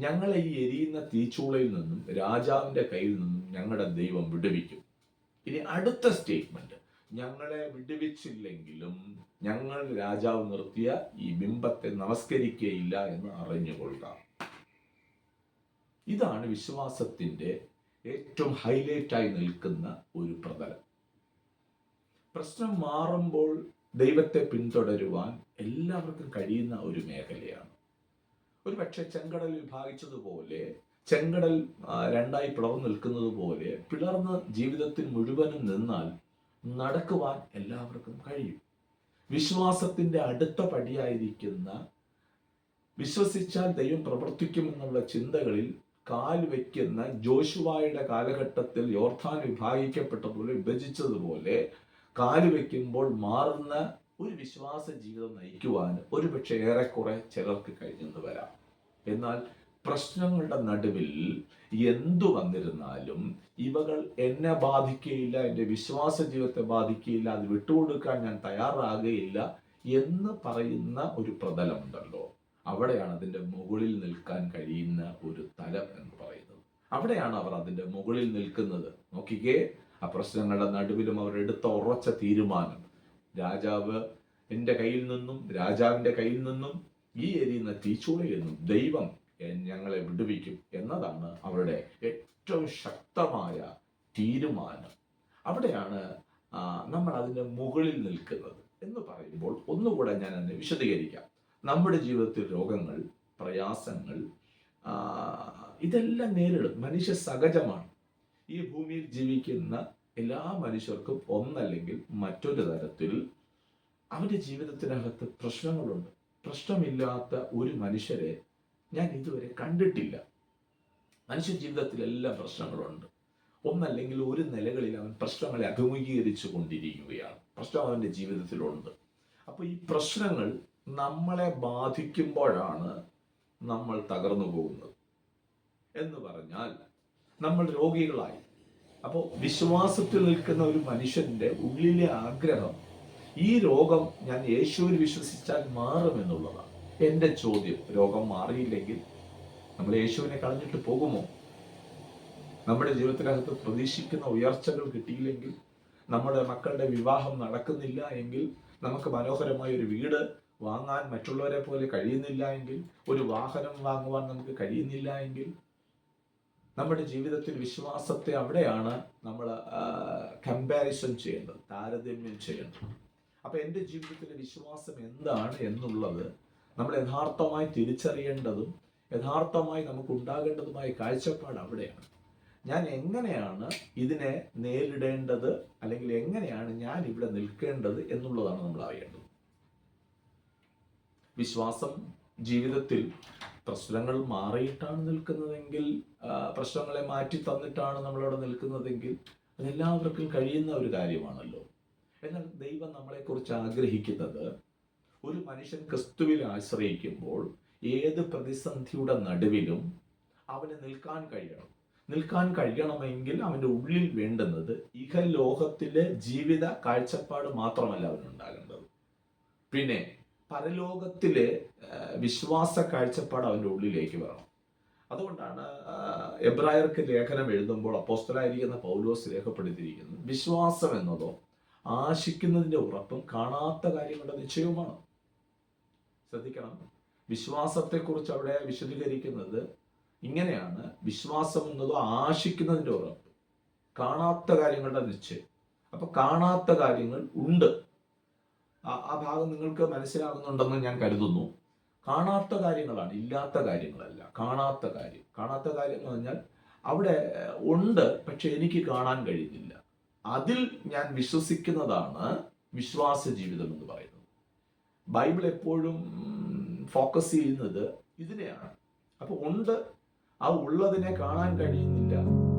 [SPEAKER 1] ഞങ്ങളെ ഈ എരിയുന്ന തീച്ചൂളയിൽ നിന്നും രാജാവിന്റെ കയ്യിൽ നിന്നും ഞങ്ങളുടെ ദൈവം വിടുവിക്കും. ഇനി അടുത്ത സ്റ്റേറ്റ്മെന്റ്, ഞങ്ങളെ വിടുവിച്ചില്ലെങ്കിലും ഞങ്ങൾ രാജാവ് നിർത്തിയ ഈ ബിംബത്തെ നമസ്കരിക്കുകയില്ല എന്ന് അറിഞ്ഞുകൊള്ളുക. ഇതാണ് വിശ്വാസത്തിന്റെ ഏറ്റവും ഹൈലൈറ്റായി നിൽക്കുന്ന ഒരു പ്രതലം. പ്രശ്നം മാറുമ്പോൾ ദൈവത്തെ പിന്തുടരുവാൻ എല്ലാവർക്കും കഴിയുന്ന ഒരു മേഖലയാണ്. ഒരു പക്ഷെ ചെങ്കടൽ വിഭാഗിച്ചതുപോലെ, ചെങ്കടൽ രണ്ടായി പിളർന്നു നിൽക്കുന്നത് പോലെ പിളർന്ന് ജീവിതത്തിൽ മുഴുവനും നിന്നാൽ നടക്കുവാൻ എല്ലാവർക്കും കഴിയും. വിശ്വാസത്തിന്റെ അടുത്ത പടിയായിരിക്കുന്ന വിശ്വസിച്ചാൽ ദൈവം പ്രവർത്തിക്കുമെന്നുള്ള ചിന്തകളിൽ കാൽ വയ്ക്കുന്ന ജോഷുവായുടെ കാലഘട്ടത്തിൽ യോർദാൻ വിഭാഗിക്കപ്പെട്ടതുപോലെ, വിഭജിച്ചതുപോലെ കാല് വയ്ക്കുമ്പോൾ മാറുന്ന ഒരു വിശ്വാസ ജീവിതം നയിക്കുവാൻ ഒരുപക്ഷെ ഏറെക്കുറെ ചിലർക്ക് കഴിഞ്ഞെന്ന് വരാം. എന്നാൽ പ്രശ്നങ്ങളുടെ നടുവിൽ എന്തു വന്നിരുന്നാലും ഇവകൾ എന്നെ ബാധിക്കുകയില്ല, എൻ്റെ വിശ്വാസ ജീവിതത്തെ ബാധിക്കുകയില്ല, അത് വിട്ടുകൊടുക്കാൻ ഞാൻ തയ്യാറാകുകയില്ല എന്ന് പറയുന്ന ഒരു പ്രതലമുണ്ടല്ലോ, അവിടെയാണ് അതിൻ്റെ മുകളിൽ നിൽക്കാൻ കഴിയുന്ന ഒരു തലം എന്ന് പറയുന്നത്. അവിടെയാണ് അവർ അതിൻ്റെ മുകളിൽ നിൽക്കുന്നത്. നോക്കിക്കേ, ആ പ്രശ്നങ്ങളുടെ നടുവിലും അവർ എടുത്ത ഉറച്ച തീരുമാനം, രാജാവ് എൻ്റെ കയ്യിൽ നിന്നും, രാജാവിൻ്റെ കയ്യിൽ നിന്നും, ഈ എരിയുന്ന തീച്ചൂളയിൽ നിന്നും ദൈവം ഞങ്ങളെ വിടുവിക്കും എന്നതാണ് അവരുടെ ഏറ്റവും ശക്തമായ തീരുമാനം. അവിടെയാണ് നമ്മൾ അതിൻ്റെ മുകളിൽ നിൽക്കുന്നത് എന്ന് പറയുമ്പോൾ ഒന്നുകൂടെ ഞാൻ അതിനെ വിശദീകരിക്കാം. നമ്മുടെ ജീവിതത്തിൽ രോഗങ്ങൾ, പ്രയാസങ്ങൾ, ഇതെല്ലാം നേരിടും. മനുഷ്യ സഹജമാണ്. ഈ ഭൂമിയിൽ ജീവിക്കുന്ന എല്ലാ മനുഷ്യർക്കും ഒന്നല്ലെങ്കിൽ മറ്റൊരു തരത്തിൽ അവൻ്റെ ജീവിതത്തിനകത്ത് പ്രശ്നങ്ങളുണ്ട്. പ്രശ്നമില്ലാത്ത ഒരു മനുഷ്യരെ ഞാൻ ഇതുവരെ കണ്ടിട്ടില്ല. മനുഷ്യ ജീവിതത്തിലെല്ലാം പ്രശ്നങ്ങളുണ്ട്. ഒന്നല്ലെങ്കിൽ ഒരു നിലകളിൽ അവൻ പ്രശ്നങ്ങളെ അഭിമുഖീകരിച്ചു കൊണ്ടിരിക്കുകയാണ്. പ്രശ്നം അവൻ്റെ ജീവിതത്തിലുണ്ട്. അപ്പോൾ ഈ പ്രശ്നങ്ങൾ നമ്മളെ ബാധിക്കുമ്പോഴാണ് നമ്മൾ തകർന്നു പോകുന്നത്. എന്ന് പറഞ്ഞാൽ നമ്മൾ രോഗികളായി. അപ്പോൾ വിശ്വാസത്തിൽ നിൽക്കുന്ന ഒരു മനുഷ്യന്റെ ഉള്ളിലെ ആഗ്രഹം, ഈ രോഗം ഞാൻ യേശുവിൽ വിശ്വസിച്ചാൽ മാറുമെന്നുള്ളതാണ്. എൻ്റെ ചോദ്യം, രോഗം മാറിയില്ലെങ്കിൽ നമ്മൾ യേശുവിനെ കളഞ്ഞിട്ട് പോകുമോ? നമ്മുടെ ജീവിതത്തിനകത്ത് പ്രതീക്ഷിക്കുന്ന ഉയർച്ചകൾ കിട്ടിയില്ലെങ്കിൽ, നമ്മുടെ മക്കളുടെ വിവാഹം നടക്കുന്നില്ല എങ്കിൽ, നമുക്ക് മനോഹരമായ ഒരു വീട് വാങ്ങാൻ മറ്റുള്ളവരെ പോലെ കഴിയുന്നില്ല എങ്കിൽ, ഒരു വാഹനം വാങ്ങുവാൻ നമുക്ക് കഴിയുന്നില്ല എങ്കിൽ, നമ്മുടെ ജീവിതത്തിൽ വിശ്വാസത്തെ അവിടെയാണ് നമ്മൾ കമ്പാരിസൺ ചെയ്യേണ്ടത്, താരതമ്യം ചെയ്യേണ്ടത്. അപ്പം എൻ്റെ ജീവിതത്തിലെ വിശ്വാസം എന്താണ് എന്നുള്ളത് നമ്മൾ യഥാർത്ഥമായി തിരിച്ചറിയേണ്ടതും യഥാർത്ഥമായി നമുക്ക് ഉണ്ടാകേണ്ടതുമായ കാഴ്ചപ്പാട് അവിടെയാണ്. ഞാൻ എങ്ങനെയാണ് ഇതിനെ നേരിടേണ്ടത്, അല്ലെങ്കിൽ എങ്ങനെയാണ് ഞാൻ ഇവിടെ നിൽക്കേണ്ടത് എന്നുള്ളതാണ് നമ്മൾ അറിയേണ്ടത്. വിശ്വാസം ജീവിതത്തിൽ പ്രശ്നങ്ങൾ മാറിയിട്ടാണ് നിൽക്കുന്നതെങ്കിൽ, പ്രശ്നങ്ങളെ മാറ്റി തന്നിട്ടാണ് നമ്മളവിടെ നിൽക്കുന്നതെങ്കിൽ അതെല്ലാവർക്കും കഴിയുന്ന ഒരു കാര്യമാണല്ലോ. എന്നാൽ ദൈവം നമ്മളെക്കുറിച്ച് ആഗ്രഹിക്കുന്നത് ഒരു മനുഷ്യൻ ക്രിസ്തുവിൽ ആശ്രയിക്കുമ്പോൾ ഏത് പ്രതിസന്ധിയുടെ നടുവിലും അവന് നിൽക്കാൻ കഴിയണമെങ്കിൽ അവൻ്റെ ഉള്ളിൽ വേണ്ടുന്നത് ഇഹലോകത്തിലെ ജീവിത കാഴ്ചപ്പാട് മാത്രമല്ല അവനുണ്ടാകേണ്ടത്, പിന്നെ പരലോകത്തിലെ വിശ്വാസ കാഴ്ചപ്പാട് അവൻ്റെ ഉള്ളിലേക്ക് വരണം. അതുകൊണ്ടാണ് എബ്രായർക്ക് ലേഖനം എഴുതുമ്പോൾ അപ്പോസ്തലനായിരിക്കുന്ന പൗലോസ് രേഖപ്പെടുത്തിയിരിക്കുന്നത്, വിശ്വാസം എന്നതോ ആശിക്കുന്നതിൻ്റെ ഉറപ്പും കാണാത്ത കാര്യങ്ങളുടെ നിശ്ചയവുമാണ്. ശ്രദ്ധിക്കണം, വിശ്വാസത്തെക്കുറിച്ച് അവിടെ വിശദീകരിക്കുന്നത് ഇങ്ങനെയാണ്: വിശ്വാസം എന്നതോ ആശിക്കുന്നതിൻ്റെ ഉറപ്പ്, കാണാത്ത കാര്യങ്ങളുടെ നിശ്ചയം. അപ്പൊ കാണാത്ത കാര്യങ്ങൾ ഉണ്ട്. ആ ഭാഗം നിങ്ങൾക്ക് മനസ്സിലാകുന്നുണ്ടെന്ന് ഞാൻ കരുതുന്നു. കാണാത്ത കാര്യങ്ങളാണ്, ഇല്ലാത്ത കാര്യങ്ങളല്ല. കാണാത്ത കാര്യം എന്ന് പറഞ്ഞാൽ അവിടെ ഉണ്ട്, പക്ഷെ എനിക്ക് കാണാൻ കഴിയുന്നില്ല. അതിൽ ഞാൻ വിശ്വസിക്കുന്നതാണ് വിശ്വാസ ജീവിതം എന്ന് പറയുന്നത്. ബൈബിൾ എപ്പോഴും ഫോക്കസ് ചെയ്യുന്നത് ഇതിനെയാണ്. അപ്പൊ ഉണ്ട്, ആ ഉള്ളതിനെ കാണാൻ കഴിയുന്നില്ല,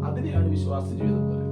[SPEAKER 1] അതിനെയാണ് വിശ്വാസ ജീവിതം.